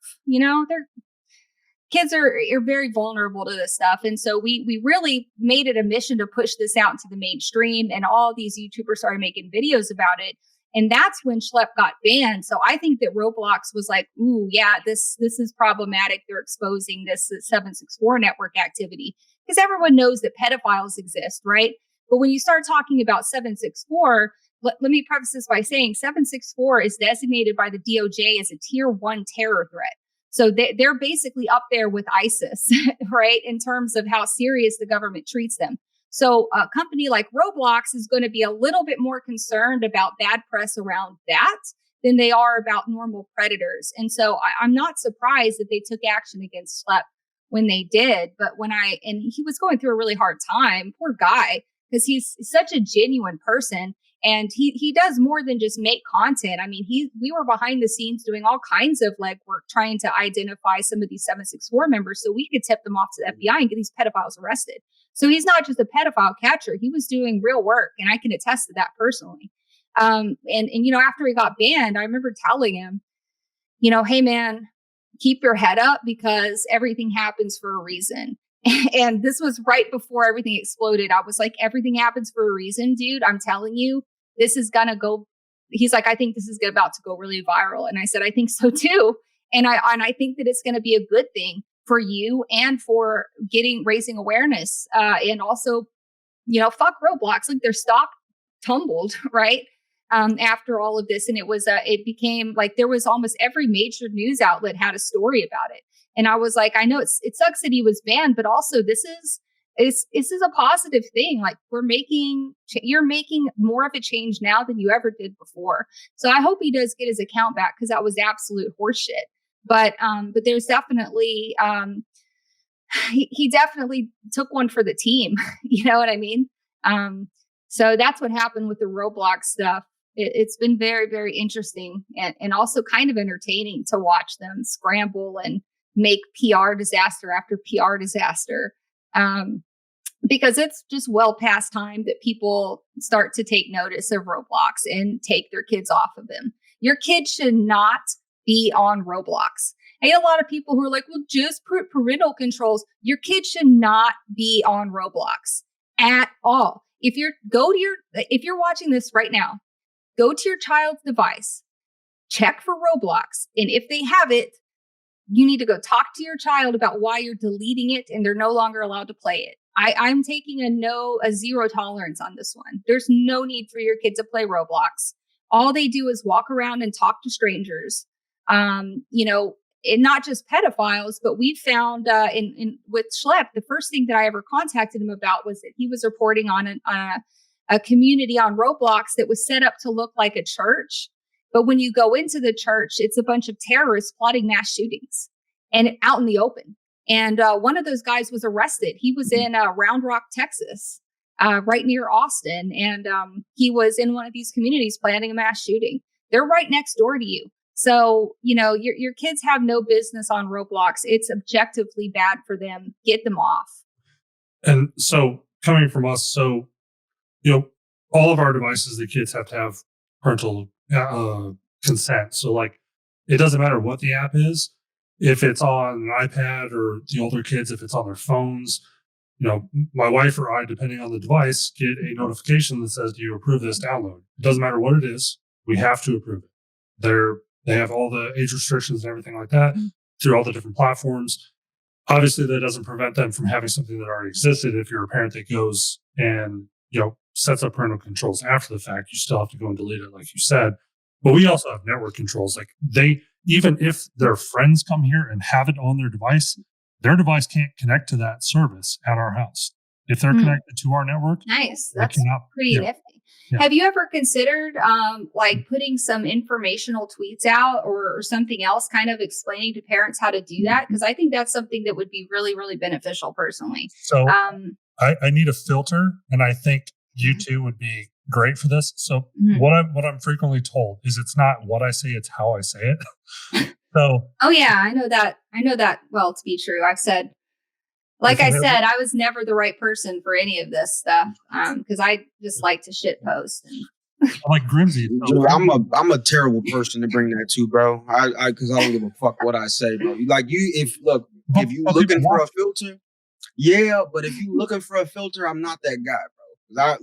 kids are very vulnerable to this stuff. And so we really made it a mission to push this out into the mainstream, and all these YouTubers started making videos about it. And that's when Schlep got banned. So I think that Roblox was like, ooh, yeah, this is problematic. They're exposing this 764 network activity, because everyone knows that pedophiles exist, right? But when you start talking about 764, let me preface this by saying 764 is designated by the DOJ as a tier 1 terror threat. So they're basically up there with ISIS, right, in terms of how serious the government treats them. So a company like Roblox is going to be a little bit more concerned about bad press around that than they are about normal predators. And so I'm not surprised that they took action against Schlep when they did. But and he was going through a really hard time, poor guy, because he's such a genuine person. And he does more than just make content. I mean, we were behind the scenes doing all kinds of legwork trying to identify some of these 764 members so we could tip them off to the FBI and get these pedophiles arrested. So he's not just a pedophile catcher. He was doing real work, and I can attest to that personally. And after he got banned, I remember telling him, hey, man, keep your head up because everything happens for a reason. And this was right before everything exploded. I was like, everything happens for a reason, dude. I'm telling you, this is going to go. He's like, I think this is about to go really viral. And I said, I think so too. And I think that it's going to be a good thing for you and for raising awareness. And also, fuck Roblox. Like their stock tumbled, right? After all of this. And it became like there was almost every major news outlet had a story about it. And I was like, I know it sucks that he was banned, but also this is a positive thing. Like you're making more of a change now than you ever did before. So I hope he does get his account back, because that was absolute horseshit. But there's definitely he definitely took one for the team. You know what I mean? So that's what happened with the Roblox stuff. It's been very, very interesting and also kind of entertaining to watch them scramble and make PR disaster after PR disaster. Because it's just well past time that people start to take notice of Roblox and take their kids off of them. Your kids should not be on Roblox. I get a lot of people who are like, well, just put parental controls. Your kids should not be on Roblox at all. If you're watching this right now, go to your child's device, check for Roblox. And if they have it, you need to go talk to your child about why you're deleting it and they're no longer allowed to play it. I'm taking a zero tolerance on this one. There's no need for your kid to play Roblox. All they do is walk around and talk to strangers. And not just pedophiles, but we found with Schlepp, the first thing that I ever contacted him about was that he was reporting on a community on Roblox that was set up to look like a church. But when you go into the church, it's a bunch of terrorists plotting mass shootings and out in the open. And one of those guys was arrested. He was in Round Rock, Texas, right near Austin. And he was in one of these communities planning a mass shooting. They're right next door to you. So, your kids have no business on Roblox. It's objectively bad for them. Get them off. And so coming from us, all of our devices, the kids have to have parental consent. So like, it doesn't matter what the app is. If it's on an iPad or the older kids, if it's on their phones, my wife or I, depending on the device, get a notification that says, do you approve this download? It doesn't matter what it is. We have to approve it. They have all the age restrictions and everything like that through all the different platforms. Obviously, that doesn't prevent them from having something that already existed. If you're a parent that goes and, sets up parental controls after the fact, you still have to go and delete it, like you said. But we also have network controls. Like even if their friends come here and have it on their device can't connect to that service at our house. If they're connected to our network. Nice. That's pretty nifty. Yeah. Have you ever considered putting some informational tweets out or something else kind of explaining to parents how to do that? Because I think that's something that would be really, really beneficial personally. So I need a filter, and I think you two would be great for this. So what I'm frequently told is it's not what I say, it's how I say it. So oh yeah, I know that well to be true. I've said, like I said, I was never the right person for any of this stuff because I just like to shit post. And like Grimzy. I'm a terrible person to bring that to, bro. Because I don't give a fuck what I say, bro. If you looking for a filter, yeah, but if you looking for a filter, I'm not that guy, bro.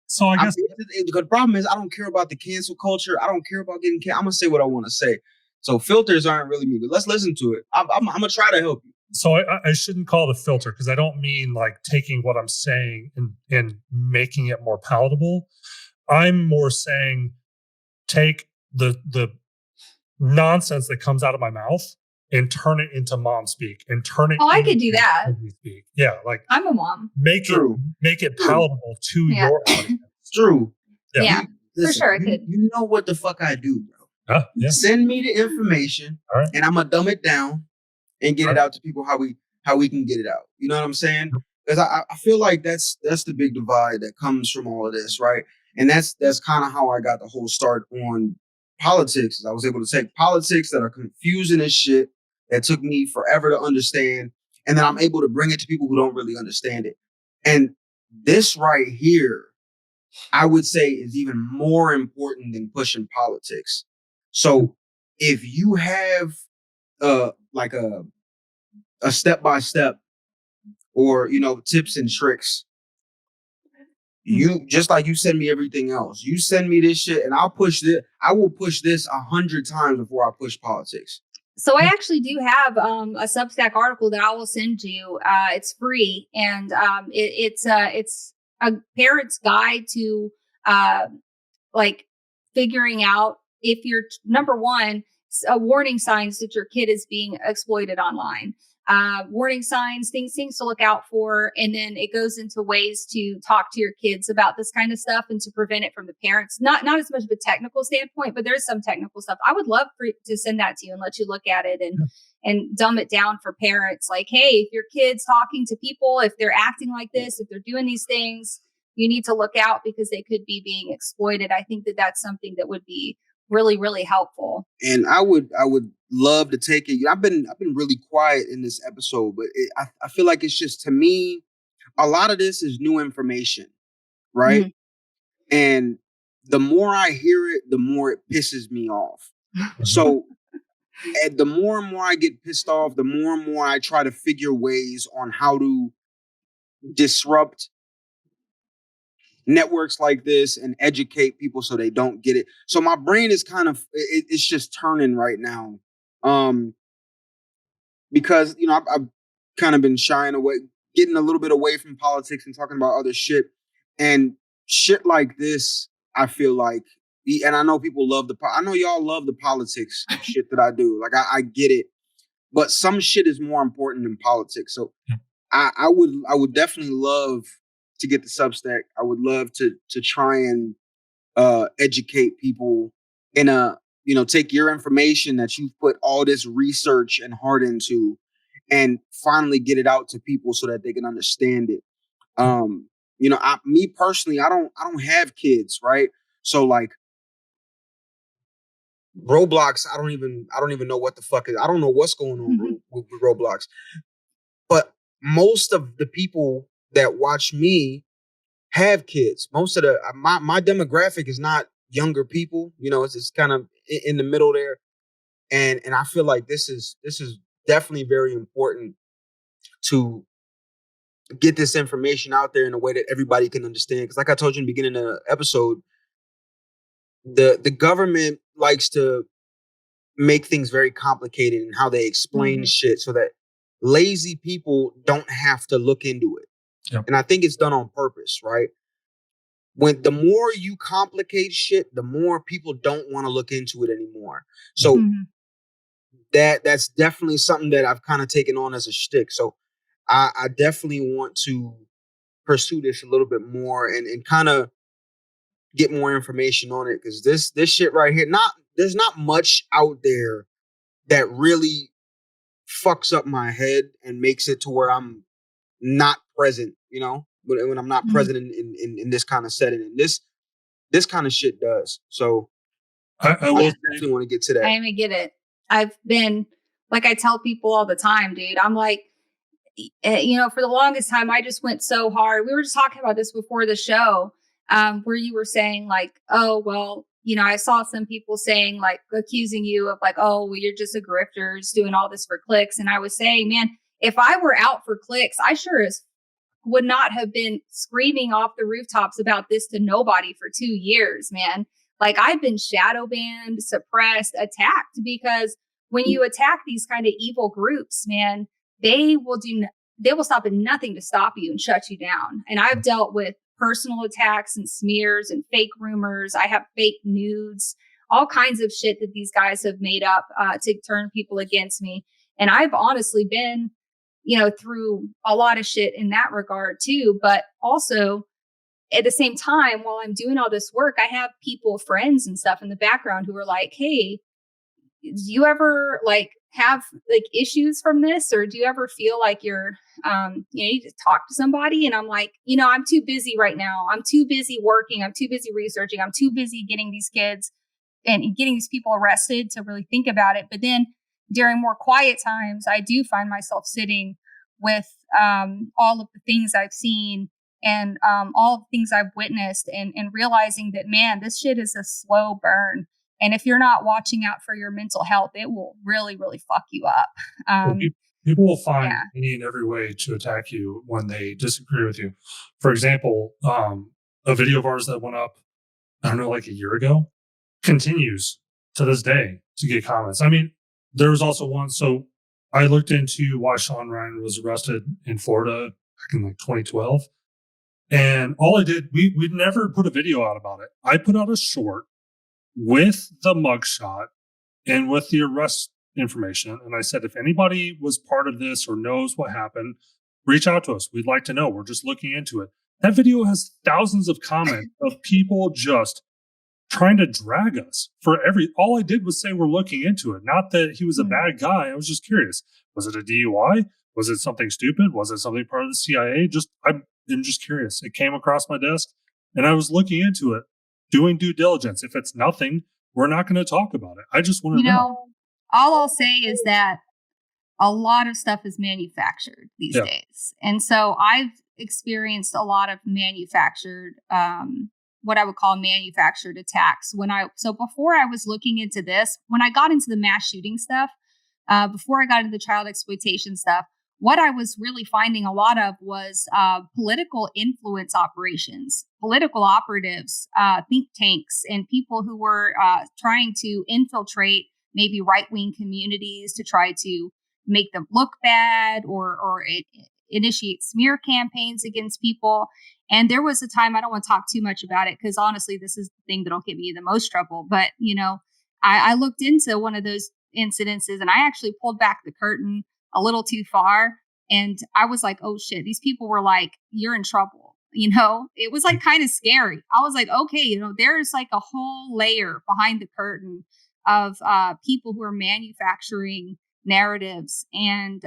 So I guess the problem is I don't care about the cancel culture. I don't care about getting canceled. I'm gonna say what I want to say. So filters aren't really me, but let's listen to it. I'm gonna try to help you. So I shouldn't call it a filter because I don't mean like taking what I'm saying and making it more palatable. I'm more saying take the nonsense that comes out of my mouth and turn it into mom speak and turn it. Oh, I could do that. Speak. Yeah, like I'm a mom. Make it palatable to your audience. True. Yeah, for sure I could. You know what the fuck I do, bro? Send me the information, and I'm gonna dumb it down and get it out to people how we can get it out. You know what I'm saying? Because I feel like that's the big divide that comes from all of this, right? And that's kind of how I got the whole start on politics. I was able to take politics that are confusing as shit that took me forever to understand, and then I'm able to bring it to people who don't really understand it. And this right here, I would say, is even more important than pushing politics. So if you have like a step-by-step or, tips and tricks, you just like you send me everything else. You send me this shit and I'll push this. I will push this 100 times before I push politics. So I actually do have a Substack article that I will send you. It's free, and it's a parent's guide to figuring out if you're number one, warning signs that your kid is being exploited online. warning signs, things to look out for. And then it goes into ways to talk to your kids about this kind of stuff and to prevent it from the parents. Not as much of a technical standpoint, but there's some technical stuff. I would love to send that to you and let you look at it and dumb it down for parents. Like, hey, if your kid's talking to people, if they're acting like this, if they're doing these things, you need to look out because they could be being exploited. I think that that's something that would be really, really helpful. And I would love to take it. I've been really quiet in this episode, but I feel like it's just, to me, a lot of this is new information, right? Mm-hmm. And the more I hear it, the more it pisses me off. So and the more and more I get pissed off, the more and more I try to figure ways on how to disrupt networks like this and educate people so they don't get it. So my brain is kind of, it's just turning right now. Because, I've kind of been shying away, getting a little bit away from politics and talking about other shit. And shit like this, I feel like, and I know people love I know y'all love the politics shit that I do. Like, I get it. But some shit is more important than politics. So I would definitely love to get the Substack. I would love to try and educate people in take your information that you've put all this research and heart into and finally get it out to people so that they can understand it. Me personally, I don't have kids, right? So like Roblox, I don't even know what the fuck is. I don't know what's going on with Roblox. But most of the people that watch me have kids. Most of my demographic is not younger people. It's kind of in the middle there. And I feel like this is definitely very important to get this information out there in a way that everybody can understand. Because like I told you in the beginning of the episode, the government likes to make things very complicated in how they explain shit so that lazy people don't have to look into it. Yep. And I think it's done on purpose, right? When the more you complicate shit, the more people don't want to look into it anymore. So that's definitely something that I've kind of taken on as a shtick. So I definitely want to pursue this a little bit more and kind of get more information on it, because this shit right here, there's not much out there that really fucks up my head and makes it to where I'm not present, when I'm not present in this kind of setting. And this kind of shit does. So I definitely want to get to that. I even get it. I've been, like I tell people all the time, dude, I'm like, for the longest time, I just went so hard. We were just talking about this before the show, where you were saying like, oh, well, I saw some people saying like accusing you of like, oh, well, you're just a grifter, just doing all this for clicks. And I was saying, man, if I were out for clicks, I sure as would not have been screaming off the rooftops about this to nobody for 2 years, man. Like, I've been shadow banned, suppressed, attacked, because when you attack these kind of evil groups, man, they will stop at nothing to stop you and shut you down. And I've dealt with personal attacks and smears and fake rumors. I have fake nudes, all kinds of shit that these guys have made up to turn people against me. And I've honestly been, through a lot of shit in that regard too. But also at the same time, while I'm doing all this work, I have people, friends and stuff in the background who are like, hey, do you ever like have like issues from this? Or do you ever feel like you're, you need to talk to somebody? And I'm like, I'm too busy right now. I'm too busy working. I'm too busy researching. I'm too busy getting these kids and getting these people arrested to really think about it. But then during more quiet times, I do find myself sitting with all of the things I've seen and all of the things I've witnessed and realizing that, man, this shit is a slow burn. And if you're not watching out for your mental health, it will really, really fuck you up. People will find any and every way to attack you when they disagree with you. For example, a video of ours that went up, I don't know, like a year ago, continues to this day to get comments. I mean, there was also one. So I looked into why Sean Ryan was arrested in Florida back in like 2012. And all I did, we'd never put a video out about it. I put out a short with the mugshot and with the arrest information. And I said, if anybody was part of this or knows what happened, reach out to us. We'd like to know. We're just looking into it. That video has thousands of comments of people just trying to drag us for all I did was say we're looking into it. Not that he was a bad guy. I was just curious. Was it a DUI? Was it something stupid? Was it something part of the CIA? I'm just curious. It came across my desk and I was looking into it, doing due diligence. If it's nothing, we're not going to talk about it. I just want to know. All I'll say is that a lot of stuff is manufactured these days. And so I've experienced a lot of manufactured, what I would call manufactured attacks. So before I was looking into this, when I got into the mass shooting stuff, before I got into the child exploitation stuff, what I was really finding a lot of was political influence operations, political operatives, think tanks, and people who were trying to infiltrate maybe right-wing communities to try to make them look bad or initiate smear campaigns against people. And there was a time, I don't want to talk too much about it because honestly, this is the thing that'll get me in the most trouble. But, I looked into one of those incidences and I actually pulled back the curtain a little too far. And I was like, oh shit, these people were like, you're in trouble. It was like kind of scary. I was like, okay, there's like a whole layer behind the curtain of people who are manufacturing narratives and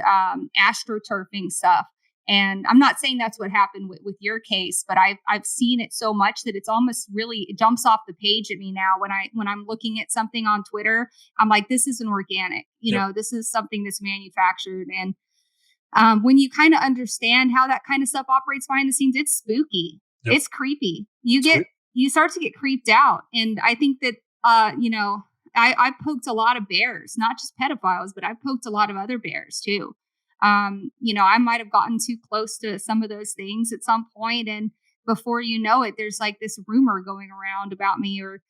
astroturfing stuff. And I'm not saying that's what happened with your case, but I've seen it so much that it's almost really, it jumps off the page at me now when I'm looking at something on Twitter. I'm like, this isn't organic. This is something that's manufactured. And when you kind of understand how that kind of stuff operates behind the scenes, it's spooky. Yep. It's creepy. You start to get creeped out. And I think that, I poked a lot of bears, not just pedophiles, but I poked a lot of other bears too. I might have gotten too close to some of those things at some point, and before you know it, there's like this rumor going around about me or,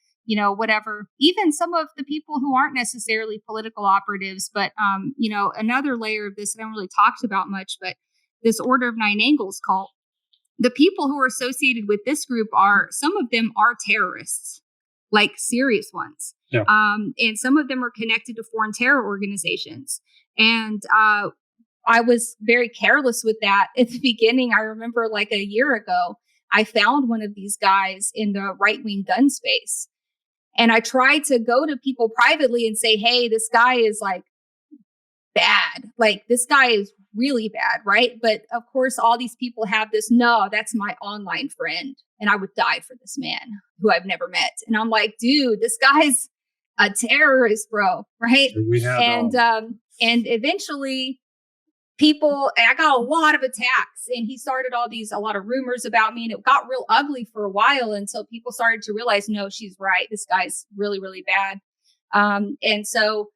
whatever. Even some of the people who aren't necessarily political operatives, but, another layer of this that I haven't really talked about much, but this Order of Nine Angles cult, the people who are associated with this group some of them are terrorists, like serious ones. Yeah. And some of them are connected to foreign terror organizations. And, I was very careless with that at the beginning. I remember like a year ago, I found one of these guys in the right-wing gun space. And I tried to go to people privately and say, hey, this guy is like bad. Like this guy is really bad, right? But of course, all these people have this, no, that's my online friend. And I would die for this man who I've never met. And I'm like, dude, this guy's a terrorist, bro. Right. And eventually I got a lot of attacks, and he started a lot of rumors about me, and it got real ugly for a while until people started to realize, no, she's right. This guy's really, really bad. And so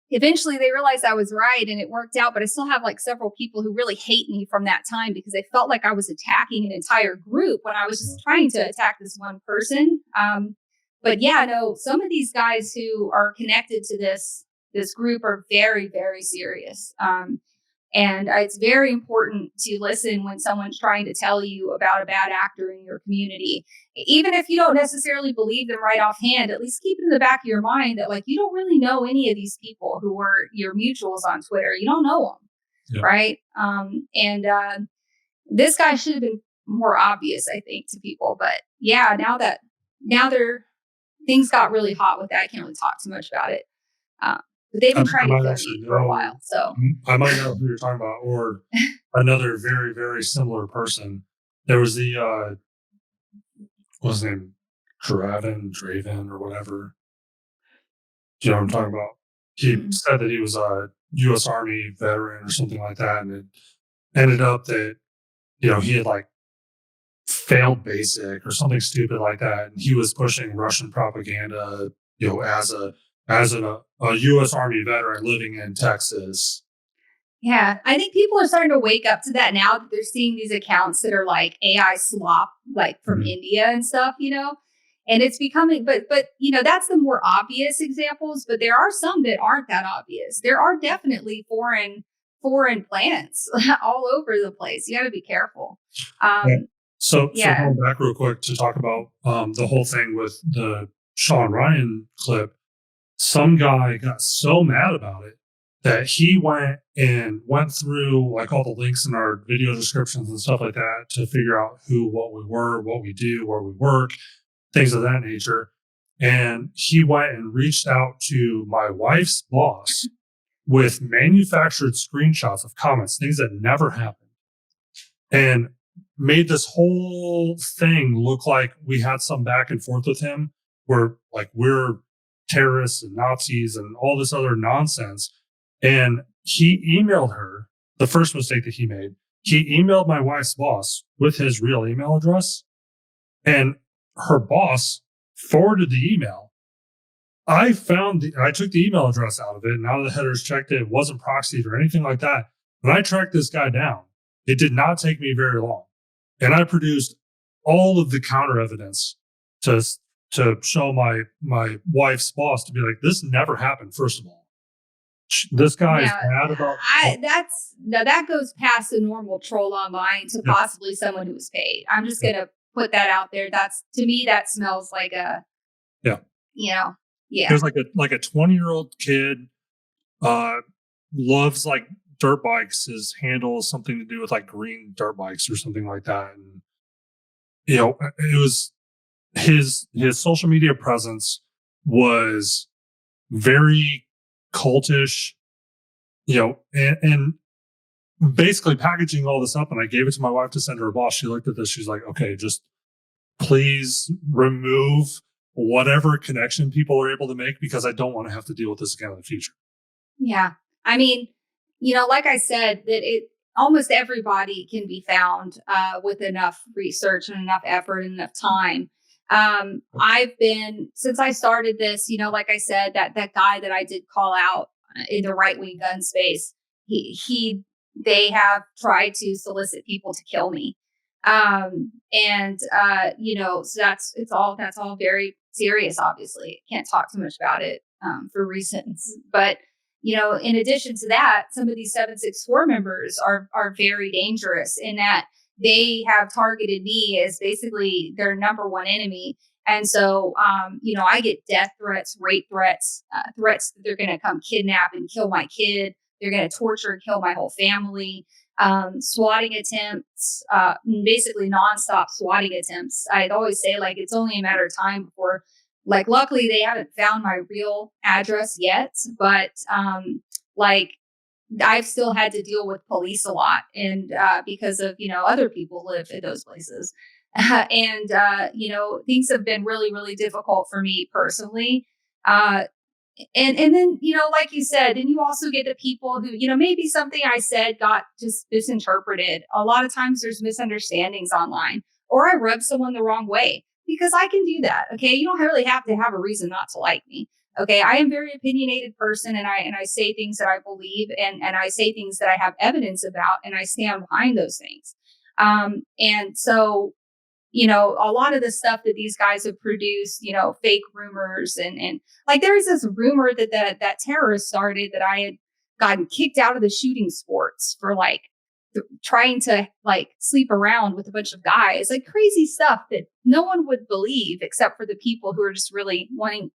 eventually they realized I was right and it worked out, but I still have like several people who really hate me from that time because they felt like I was attacking an entire group when I was just trying to attack this one person. But yeah, no, some of these guys who are connected to this group are very, very serious. And it's very important to listen when someone's trying to tell you about a bad actor in your community. Even if you don't necessarily believe them right offhand, at least keep it in the back of your mind that like you don't really know any of these people who were your mutuals on Twitter. You don't know them, right? This guy should have been more obvious, I think, to people. But yeah, now things got really hot with that. I can't really talk too much about it. But they've been trying to kill me for a while. So I might know who you're talking about, or another very, very similar person. There was the what's his name? Draven or whatever. Do you know what I'm talking about? He said that he was a U.S. Army veteran or something like that, and it ended up that he had like failed basic or something stupid like that, and he was pushing Russian propaganda, as a U.S. Army veteran living in Texas. Yeah, I think people are starting to wake up to that now that they're seeing these accounts that are like AI slop, like from India and stuff, and it's becoming, but that's the more obvious examples, but there are some that aren't that obvious. There are definitely foreign plans all over the place. You got to be careful. So going back real quick to talk about the whole thing with the Sean Ryan clip, some guy got so mad about it that he went through like all the links in our video descriptions and stuff like that to figure out what we were, what we do, where we work, things of that nature. And he went and reached out to my wife's boss with manufactured screenshots of comments, things that never happened, and made this whole thing look like we had some back and forth with him where like we're terrorists and Nazis and all this other nonsense. And he emailed her, the first mistake that he made, he emailed my wife's boss with his real email address, and her boss forwarded the email. I took the email address out of it, and out of the headers checked it wasn't proxied or anything like that. But I tracked this guy down. It did not take me very long. And I produced all of the counter evidence to show my wife's boss to be like, this never happened, first of all. This guy is mad about that goes past the normal troll online to possibly someone who's paid. I'm just gonna put that out there. That's, to me, that smells like a There's like a 20-year-old kid loves like dirt bikes. His handle is something to do with like green dirt bikes or something like that. And it was his social media presence was very cultish, and basically packaging all this up. And I gave it to my wife to send to her boss. She looked at this. She's like, okay, just please remove whatever connection people are able to make, because I don't want to have to deal with this again in the future. Yeah. I mean, like I said, that almost everybody can be found with enough research and enough effort and enough time. I've been, since I started this, like I said, that guy that I did call out in the right-wing gun space, they have tried to solicit people to kill me. So that's all very serious. Obviously, can't talk too much about it for reasons. But in addition to that, some of these 764 members are very dangerous in that they have targeted me as basically their number one enemy. And so, I get death threats, rape threats, threats that they're going to come kidnap and kill my kid. They're going to torture and kill my whole family. Swatting attempts, basically nonstop swatting attempts. I'd always say, like, it's only a matter of time before, like, luckily they haven't found my real address yet, but I've still had to deal with police a lot, and because of other people live in those places, and things have been really, really difficult for me personally. And then, like you said, and you also get the people who, maybe something I said got just misinterpreted. A lot of times there's misunderstandings online, or I rub someone the wrong way, because I can do that. Okay. You don't really have to have a reason not to like me. Okay. I am a very opinionated person, and I say things that I believe, and I say things that I have evidence about, and I stand behind those things. And so, a lot of the stuff that these guys have produced, fake rumors, and like there is this rumor that terrorist started, that I had gotten kicked out of the shooting sports for like trying to like sleep around with a bunch of guys, like crazy stuff that no one would believe except for the people who are just really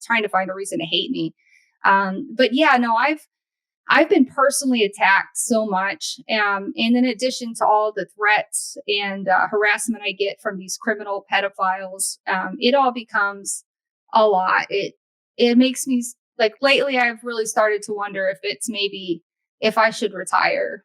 trying to find a reason to hate me. But yeah, no, I've been personally attacked so much. And in addition to all the threats and harassment I get from these criminal pedophiles, it all becomes a lot. It makes me, like, lately I've really started to wonder if it's maybe if I should retire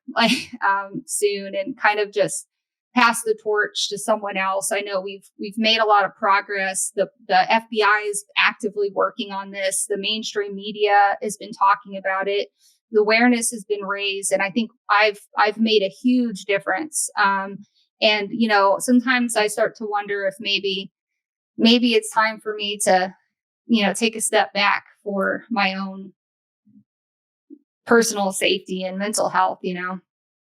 soon and kind of just pass the torch to someone else. I know we've made a lot of progress. The FBI is actively working on this. The mainstream media has been talking about it. The awareness has been raised, and I think I've made a huge difference. And sometimes I start to wonder if maybe it's time for me to, take a step back for my own personal safety and mental health.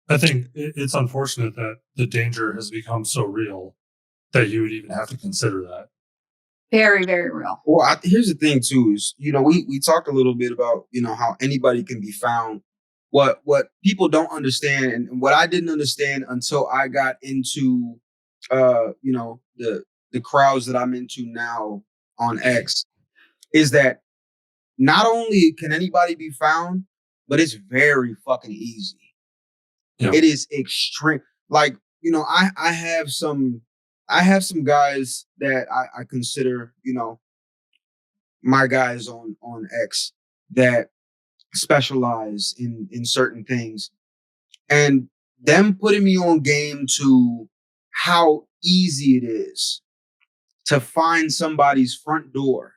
I think it's unfortunate that the danger has become so real that you would even have to consider that. Very, very real. Well, here's the thing too, is, we talked a little bit about, how anybody can be found. What people don't understand, and what I didn't understand until I got into, the crowds that I'm into now on X, is that not only can anybody be found, but it's very fucking easy. Yeah. It is extreme. Like, you know, I have some guys that I consider, you know, my guys on X that specialize in certain things, and them putting me on game to how easy it is to find somebody's front door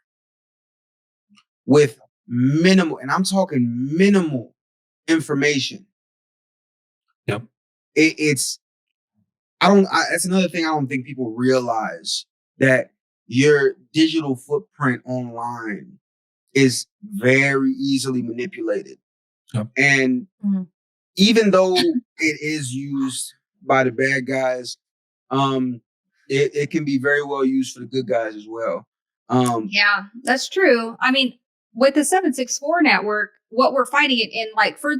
with minimal, and I'm talking minimal information. Yep. It's that's another thing I don't think people realize, that your digital footprint online is very easily manipulated. Yep. And even though it is used by the bad guys, it can be very well used for the good guys as well. Yeah, that's true. I mean, with the 764 network, what we're finding it in, like for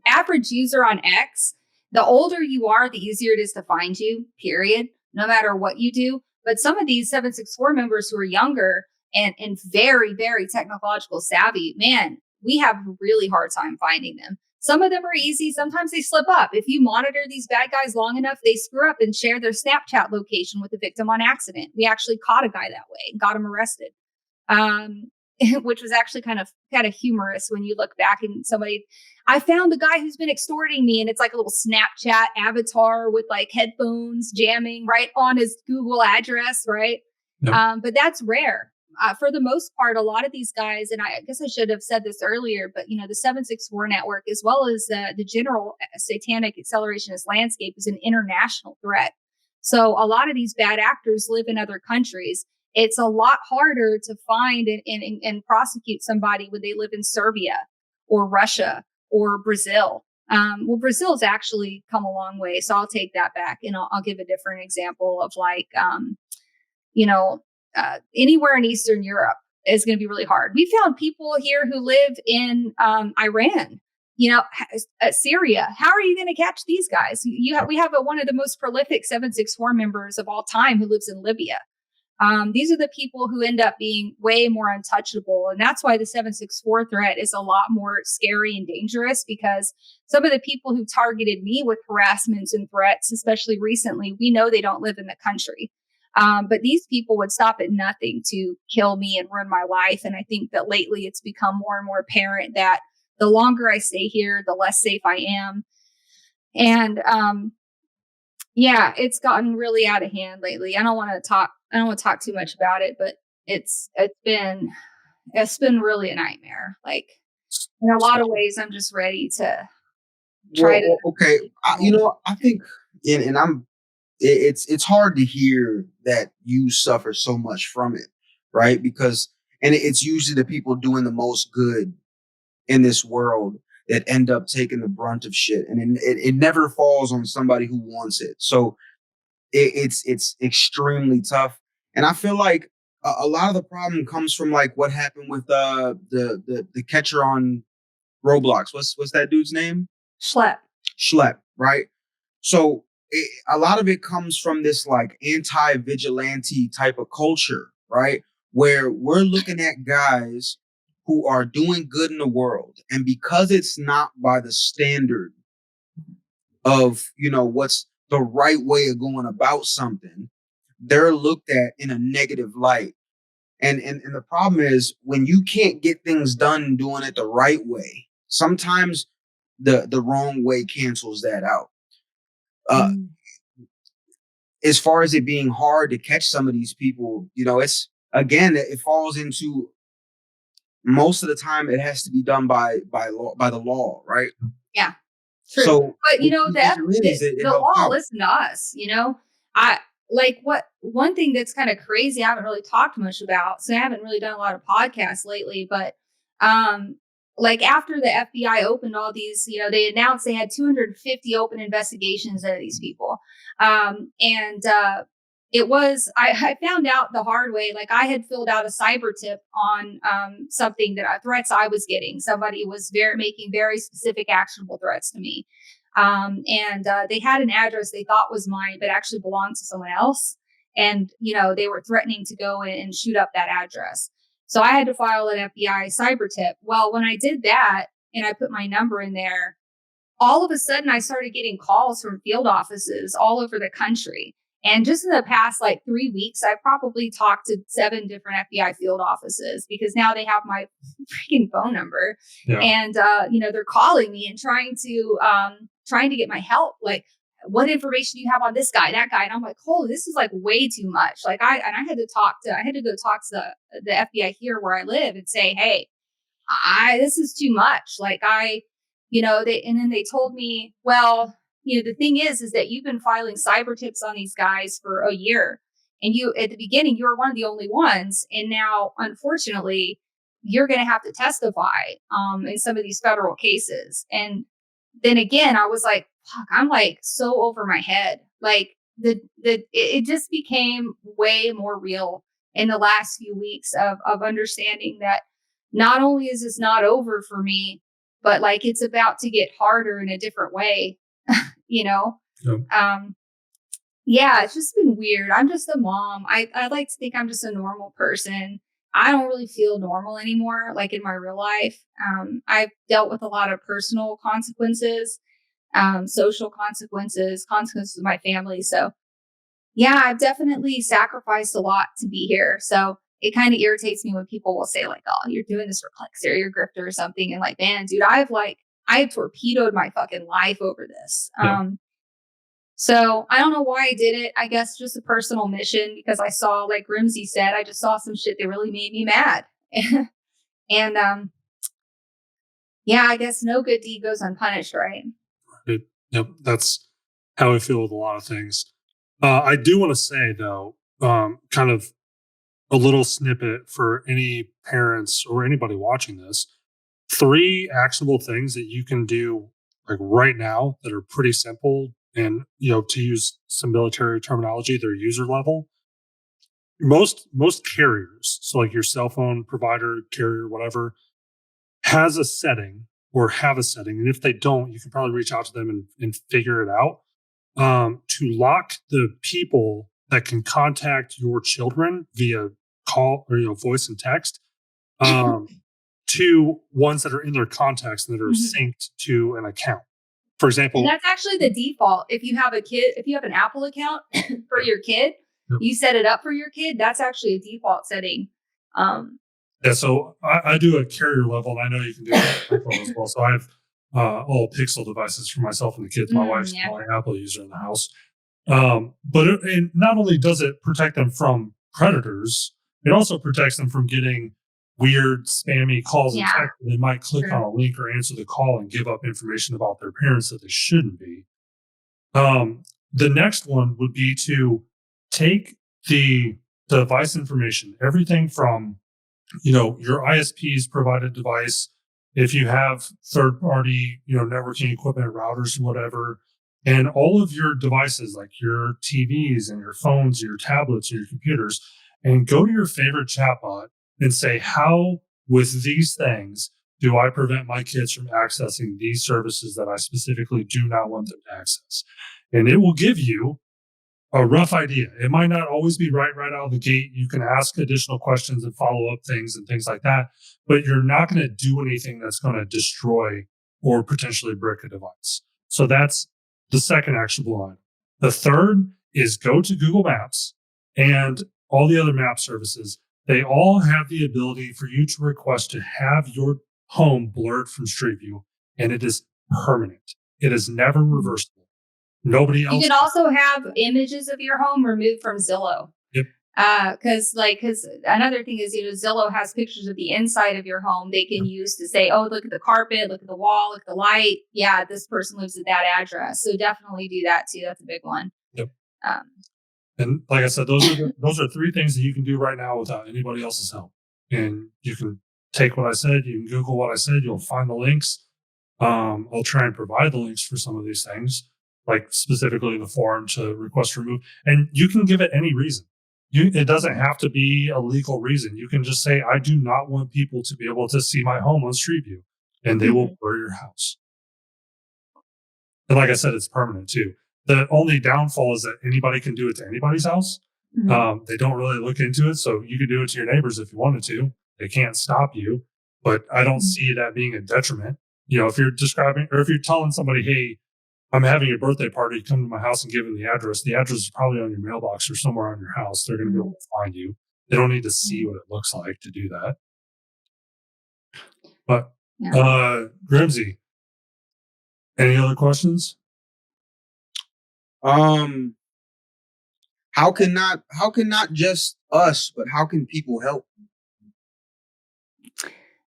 average user on X, the older you are, the easier it is to find you, period, no matter what you do. But some of these 764 members who are younger and very, very technological savvy, man, we have a really hard time finding them. Some of them are easy. Sometimes they slip up. If you monitor these bad guys long enough, they screw up and share their Snapchat location with the victim on accident. We actually caught a guy that way and got him arrested, which was actually kind of humorous when you look back and I found the guy who's been extorting me, and it's like a little Snapchat avatar with like headphones jamming right on his Google address, right? Yep. But that's rare. For the most part, a lot of these guys, and I guess I should have said this earlier, but you know, the 764 network, as well as the general satanic accelerationist landscape, is an international threat. So a lot of these bad actors live in other countries. It's a lot harder to find and prosecute somebody when they live in Serbia or Russia or Brazil. Well, Brazil's actually come a long way, so I'll take that back, and I'll give a different example of like, you know, anywhere in Eastern Europe is going to be really hard. We found people here who live in Iran, you know, Syria. How are you going to catch these guys? We have one of the most prolific 764 members of all time who lives in Libya. These are the people who end up being way more untouchable. And that's why the 764 threat is a lot more scary and dangerous, because some of the people who targeted me with harassments and threats, especially recently, we know they don't live in the country. But these people would stop at nothing to kill me and ruin my life. And I think that lately it's become more and more apparent that the longer I stay here, the less safe I am. And yeah, it's gotten really out of hand lately. I don't want to talk too much about it, but it's been really a nightmare. Like, in a lot of ways, I'm just ready to try to. Okay, I think, and it's hard to hear that you suffer so much from it, right? Because, and it's usually the people doing the most good in this world that end up taking the brunt of shit, and it never falls on somebody who wants it. So it's extremely tough, and I feel like a lot of the problem comes from like what happened with the catcher on Roblox. What's that dude's name? Schlep, right? So a lot of it comes from this like anti-vigilante type of culture, right? Where we're looking at guys who are doing good in the world, and because it's not by the standard of, you know, what's the right way of going about something, they're looked at in a negative light. And the problem is, when you can't get things done doing it the right way, sometimes the wrong way cancels that out. As far as it being hard to catch some of these people, you know, it falls into, most of the time it has to be done by the law, right? Yeah. True. So, but you know, the law listen to us, you know. One thing that's kind of crazy, I haven't really talked much about, so I haven't really done a lot of podcasts lately, but like after the FBI opened all these, you know, they announced they had 250 open investigations into these people. It was, I found out the hard way. Like, I had filled out a cyber tip on something threats I was getting. Somebody was making very specific actionable threats to me. They had an address they thought was mine, but actually belonged to someone else. And, you know, they were threatening to go in and shoot up that address. So I had to file an FBI cyber tip. Well, when I did that, and I put my number in there, all of a sudden I started getting calls from field offices all over the country. And just in the past like 3 weeks, I probably talked to 7 different FBI field offices because now they have my freaking phone number. Yeah. And, they're calling me and trying to get my help. Like, what information do you have on this guy, that guy? And I'm like, holy, this is like way too much. Like I had to go talk to the FBI here where I live and say, hey, this is too much. Like and then they told me, well, the thing is that you've been filing cyber tips on these guys for a year. And at the beginning, you were one of the only ones. And now, unfortunately, you're going to have to testify in some of these federal cases. And then again, I was like, fuck, I'm like so over my head. Like it just became way more real in the last few weeks of understanding that not only is this not over for me, but like it's about to get harder in a different way, Yep. It's just been weird. I'm just a mom. I like to think I'm just a normal person. I don't really feel normal anymore, like in my real life. I've dealt with a lot of personal consequences, social consequences with my family. So yeah, I've definitely sacrificed a lot to be here. So it kind of irritates me when people will say like, oh, you're doing this for clicks or you're a grifter or something. And like, man, dude, I've torpedoed my fucking life over this. Yeah. So I don't know why I did it. I guess just a personal mission because I saw, like Grimzy said, I just saw some shit that really made me mad. And I guess no good deed goes unpunished, right? Yep. That's how I feel with a lot of things. I do want to say though, kind of a little snippet for any parents or anybody watching this, 3 actionable things that you can do like right now that are pretty simple and, to use some military terminology, they're user level. Most carriers, so like your cell phone provider, carrier, whatever, has a setting or have a setting. And if they don't, you can probably reach out to them and figure it out, to lock the people that can contact your children via call or voice and text to ones that are in their contacts and that are synced to an account. For example, and that's actually the default. If you have an Apple account for your kid, you set it up for your kid. That's actually a default setting. So I do a carrier level, and I know you can do that as well. So I have all Pixel devices for myself and the kids. My wife's the only Apple user in the house. But it not only does it protect them from predators, it also protects them from getting weird spammy calls and texts. They might click on a link or answer the call and give up information about their parents that they shouldn't be. The next one would be to take the device information, everything from, your ISP's provided device. If you have third party, networking equipment, routers, whatever, and all of your devices like your TVs and your phones, your tablets, and your computers, and go to your favorite chatbot and say, how with these things do I prevent my kids from accessing these services that I specifically do not want them to access? And it will give you a rough idea. It might not always be right out of the gate. You can ask additional questions and follow up things and things like that, but you're not going to do anything that's going to destroy or potentially brick a device. So that's the second actionable item. The third is go to Google Maps and all the other map services. They all have the ability for you to request to have your home blurred from Street View, and it is permanent. It is never reversible. Nobody else. You can also have images of your home removed from Zillow. Yep. Because another thing is, Zillow has pictures of the inside of your home they can use to say, oh, look at the carpet, look at the wall, look at the light. Yeah, this person lives at that address. So definitely do that too. That's a big one. Yep. And like I said, those are 3 things that you can do right now without anybody else's help. And you can take what I said, you can Google what I said, you'll find the links. I'll try and provide the links for some of these things, like specifically the form to request remove. And you can give it any reason. It doesn't have to be a legal reason. You can just say, I do not want people to be able to see my home on Street View, and they will blur your house. And like I said, it's permanent too. The only downfall is that anybody can do it to anybody's house. They don't really look into it. So you could do it to your neighbors if you wanted to. They can't stop you, but I don't see that being a detriment. if you're describing, or if you're telling somebody, hey, I'm having a birthday party, come to my house and give them the address. The address is probably on your mailbox or somewhere on your house. They're going to be able to find you. They don't need to see what it looks like to do that. But Grimzy, any other questions? How can not just us, but how can people help?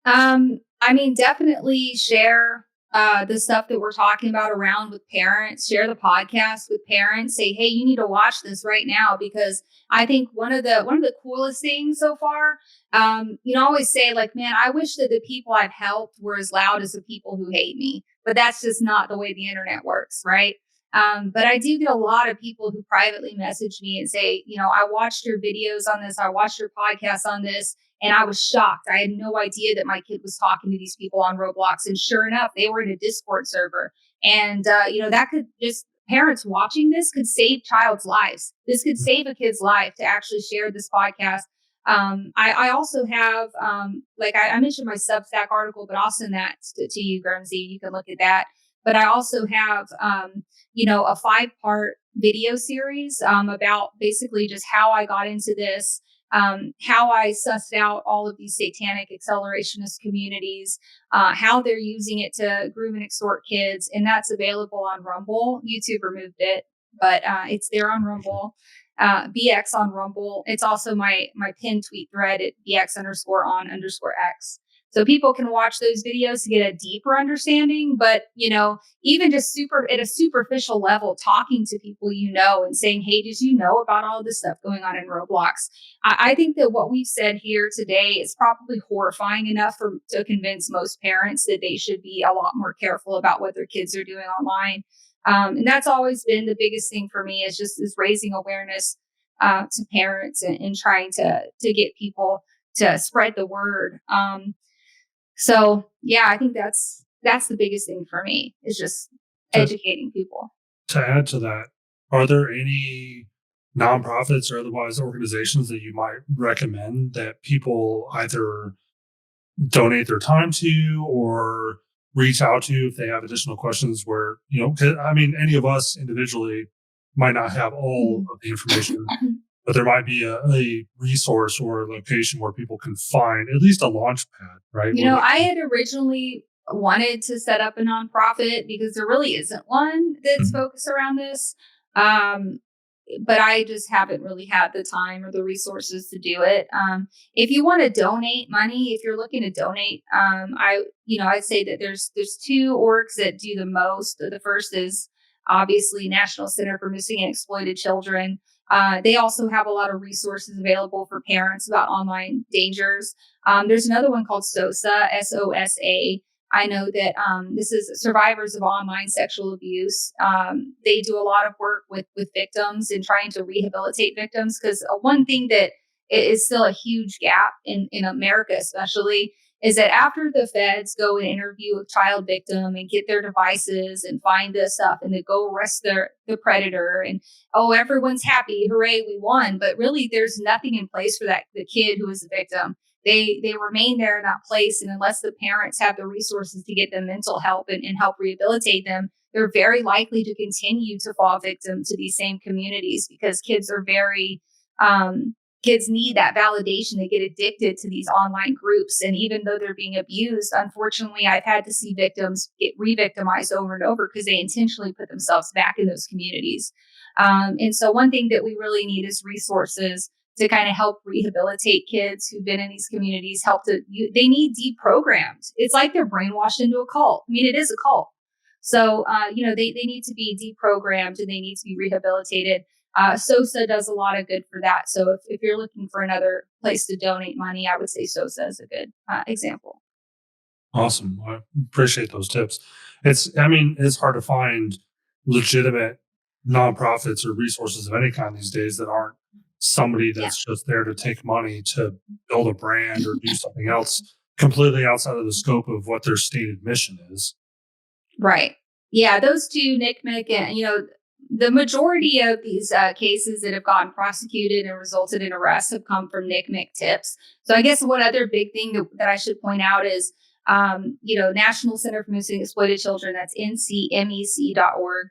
I mean, definitely share the stuff that we're talking about around with parents. Share the podcast with parents. Say, hey, you need to watch this right now, because I think one of the coolest things so far. I always say, like, man, I wish that the people I've helped were as loud as the people who hate me, but that's just not the way the internet works, right? But I do get a lot of people who privately message me and say, I watched your videos on this. I watched your podcast on this. And I was shocked. I had no idea that my kid was talking to these people on Roblox. And sure enough, they were in a Discord server. And, that could just, parents watching this could save child's lives. This could save a kid's life to actually share this podcast. I also have, I mentioned my Substack article, but I'll send that to you, Grimzy. You can look at that. But I also have, a 5-part video series about basically just how I got into this. How I sussed out all of these satanic accelerationist communities, how they're using it to groom and extort kids. And that's available on Rumble. YouTube removed it, but it's there on Rumble. BX on Rumble. It's also my pinned tweet thread at BX_on_X. So people can watch those videos to get a deeper understanding. But, even just at a superficial level, talking to people, and saying, hey, did you know about all this stuff going on in Roblox? I think that what we've said here today is probably horrifying enough to convince most parents that they should be a lot more careful about what their kids are doing online. And that's always been the biggest thing for me, is raising awareness to parents and trying to get people to spread the word. So yeah, I think that's the biggest thing for me, is just educating people. To add to that, are there any nonprofits or otherwise organizations that you might recommend that people either donate their time to or reach out to if they have additional questions, where, any of us individually might not have all of the information, but there might be a resource or a location where people can find at least a launch pad, right? I had originally wanted to set up a nonprofit because there really isn't one that's focused around this. But I just haven't really had the time or the resources to do it. If you want to donate money, if you're looking to donate, I'd say that there's 2 orgs that do the most. The first is obviously National Center for Missing and Exploited Children. They also have a lot of resources available for parents about online dangers. There's another one called SOSA, SOSA. I know that this is Survivors of Online Sexual Abuse. They do a lot of work with victims and trying to rehabilitate victims, because one thing that is still a huge gap in America, especially, is that after the feds go and interview a child victim and get their devices and find this stuff and they go arrest the predator, and everyone's happy, hooray, we won. But really, there's nothing in place for the kid who is the victim. They remain there in that place, and unless the parents have the resources to get them mental help and help rehabilitate them, they're very likely to continue to fall victim to these same communities, because kids are very kids need that validation. They get addicted to these online groups. And even though they're being abused, unfortunately, I've had to see victims get re-victimized over and over because they intentionally put themselves back in those communities. And so one thing that we really need is resources to kind of help rehabilitate kids who've been in these communities. They need deprogrammed. It's like they're brainwashed into a cult. I mean, it is a cult. So, they need to be deprogrammed and they need to be rehabilitated. SOSA does a lot of good for that. So if you're looking for another place to donate money, I would say SOSA is a good example. Awesome. I appreciate those tips. It's hard to find legitimate nonprofits or resources of any kind these days that aren't somebody that's just there to take money to build a brand or do something else completely outside of the scope of what their stated mission is. Right. Yeah. Those two, NCMEC, and, the majority of these cases that have gotten prosecuted and resulted in arrests have come from NCMEC tips. So I guess one other big thing that I should point out is National Center for Missing and Exploited Children, that's ncmec.org.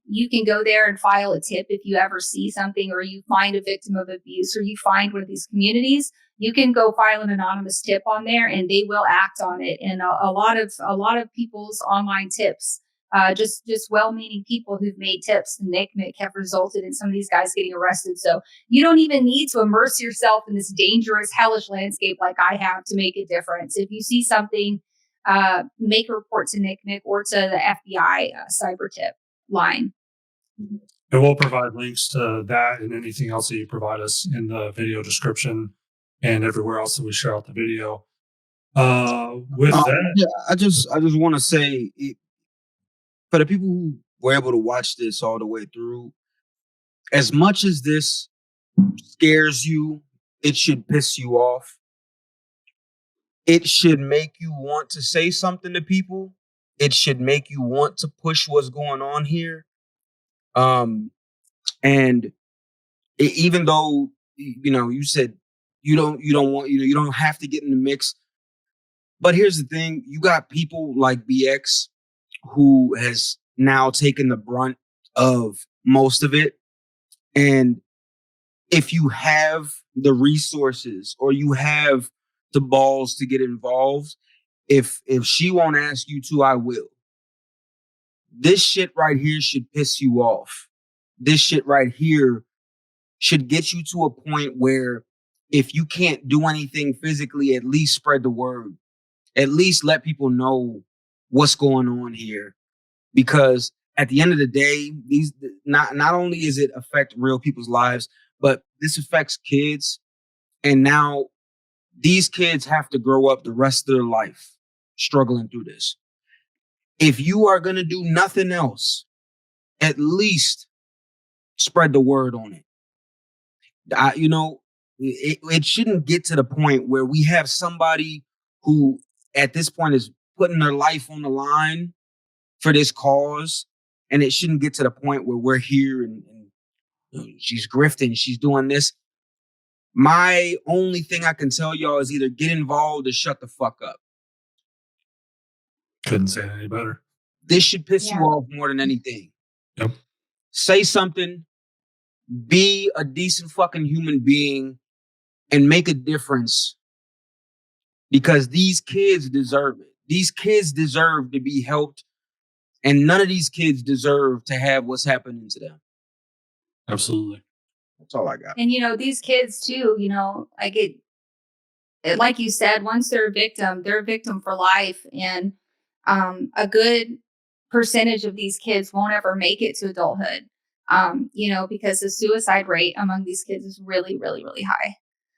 You can go there and file a tip if you ever see something, or you find a victim of abuse, or you find one of these communities. You can go file an anonymous tip on there, and they will act on it. And a lot of people's online tips, just well-meaning people who've made tips in NCMEC, have resulted in some of these guys getting arrested. So you don't even need to immerse yourself in this dangerous, hellish landscape like I have to make a difference. If you see something, make a report to NCMEC or to the FBI cyber tip line. And we'll provide links to that and anything else that you provide us in the video description and everywhere else that we share out the video. I just want to say, for the people who were able to watch this all the way through, as much as this scares you, it should piss you off. It should make you want to say something to people. It should make you want to push what's going on here. And even though, you said you don't have to get in the mix. But here's the thing. You got people like BX who has now taken the brunt of most of it. And if you have the resources or you have the balls to get involved, if she won't ask you to, I will. This shit right here should piss you off. This shit right here should get you to a point where if you can't do anything physically, at least spread the word. At least let people know what's going on here. Because at the end of the day, these not only is it affect real people's lives, but this affects kids. And now these kids have to grow up the rest of their life struggling through this. If you are going to do nothing else, at least spread the word on it. It shouldn't get to the point where we have somebody who at this point is putting their life on the line for this cause. And it shouldn't get to the point where we're here and she's grifting, she's doing this. My only thing I can tell y'all is either get involved or shut the fuck up. Couldn't say it any better. This should piss you off more than anything. Yep. Say something, be a decent fucking human being, and make a difference. Because these kids deserve it. These kids deserve to be helped. And none of these kids deserve to have what's happening to them. Absolutely. That's all I got. And, these kids too, like you said, once they're a victim for life. And a good percentage of these kids won't ever make it to adulthood, because the suicide rate among these kids is really, really, really high.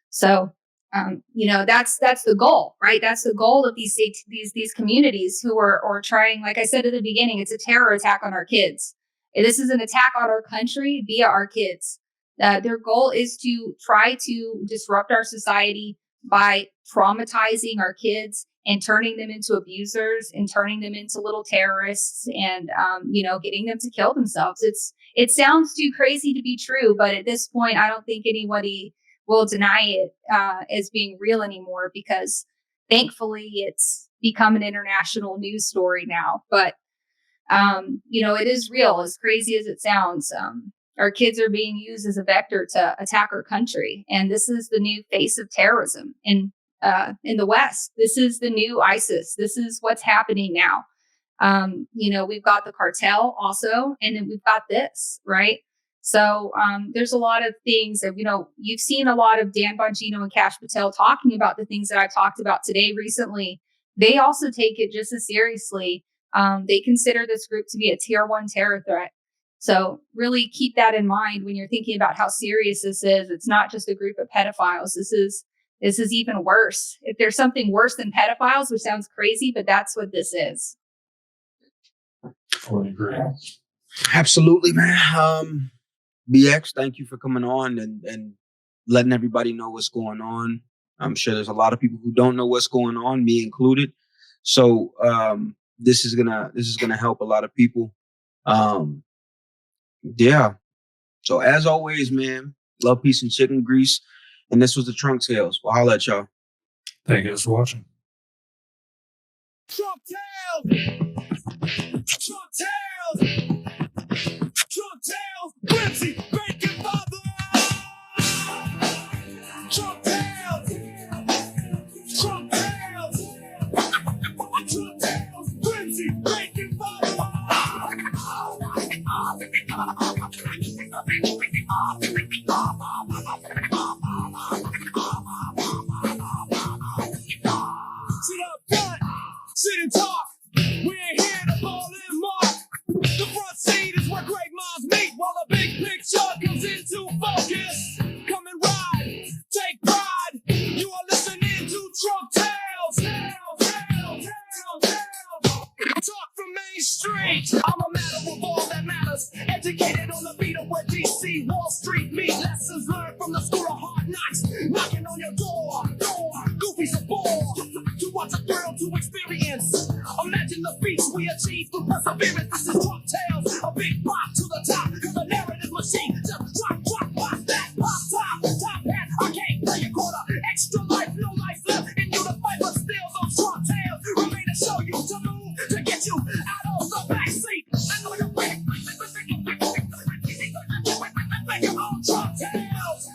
So, that's the goal, right? That's the goal of these communities who are trying, like I said at the beginning, it's a terror attack on our kids. This is an attack on our country via our kids. Their goal is to try to disrupt our society by traumatizing our kids and turning them into abusers and turning them into little terrorists and, getting them to kill themselves. It sounds too crazy to be true, but at this point, I don't think anybody will deny it as being real anymore, because thankfully it's become an international news story now. But, it is real, as crazy as it sounds. Our kids are being used as a vector to attack our country. And this is the new face of terrorism in the West. This is the new ISIS. This is what's happening now. We've got the cartel also, and then we've got this, right? So there's a lot of things that, you've seen a lot of Dan Bongino and Kash Patel talking about the things that I talked about today recently. They also take it just as seriously. They consider this group to be a tier 1 terror threat. So really keep that in mind when you're thinking about how serious this is. It's not just a group of pedophiles. This is even worse. If there's something worse than pedophiles, which sounds crazy, but that's what this is. Fully agree. Absolutely, man. BX, thank you for coming on and letting everybody know what's going on. I'm sure there's a lot of people who don't know what's going on, me included. So this is gonna help a lot of people. Yeah. So as always, man, love, peace, and chicken grease. And this was the Trunk Tales. We'll holla at y'all. Thank you guys for watching. Trunk Tales! Trunk Tales! Trunk Tales! Grimzy, Bacon Father! Trunk Tales! Trunk Tales! Trunk Tales! Grimzy, Bacon Father! Sit up front, sit and talk. We ain't here to ball and mark. The front seat is where great minds meet, while the big picture comes into focus. Come and ride, take pride. You are listening to Trunk Tales. Talk from Main Street. I'm a matter of all that matters. Educated on the beat of where DC, Wall Street meet. Lessons learned from the school of hard knocks. Knocking on your door. Goofy's a bore. To watch a thrill to experience. Imagine the feats we achieve through perseverance. This is Trunk Tales, a big pop to the top. Cause the narrative machine just drop, pop that, pop top hat. I can't play a quarter. Extra life, no life left in you to fight, but still those Trunk Tales remain to show you to move, to get you out of the backseat. I know you're ready. Make your own Trunk Tales.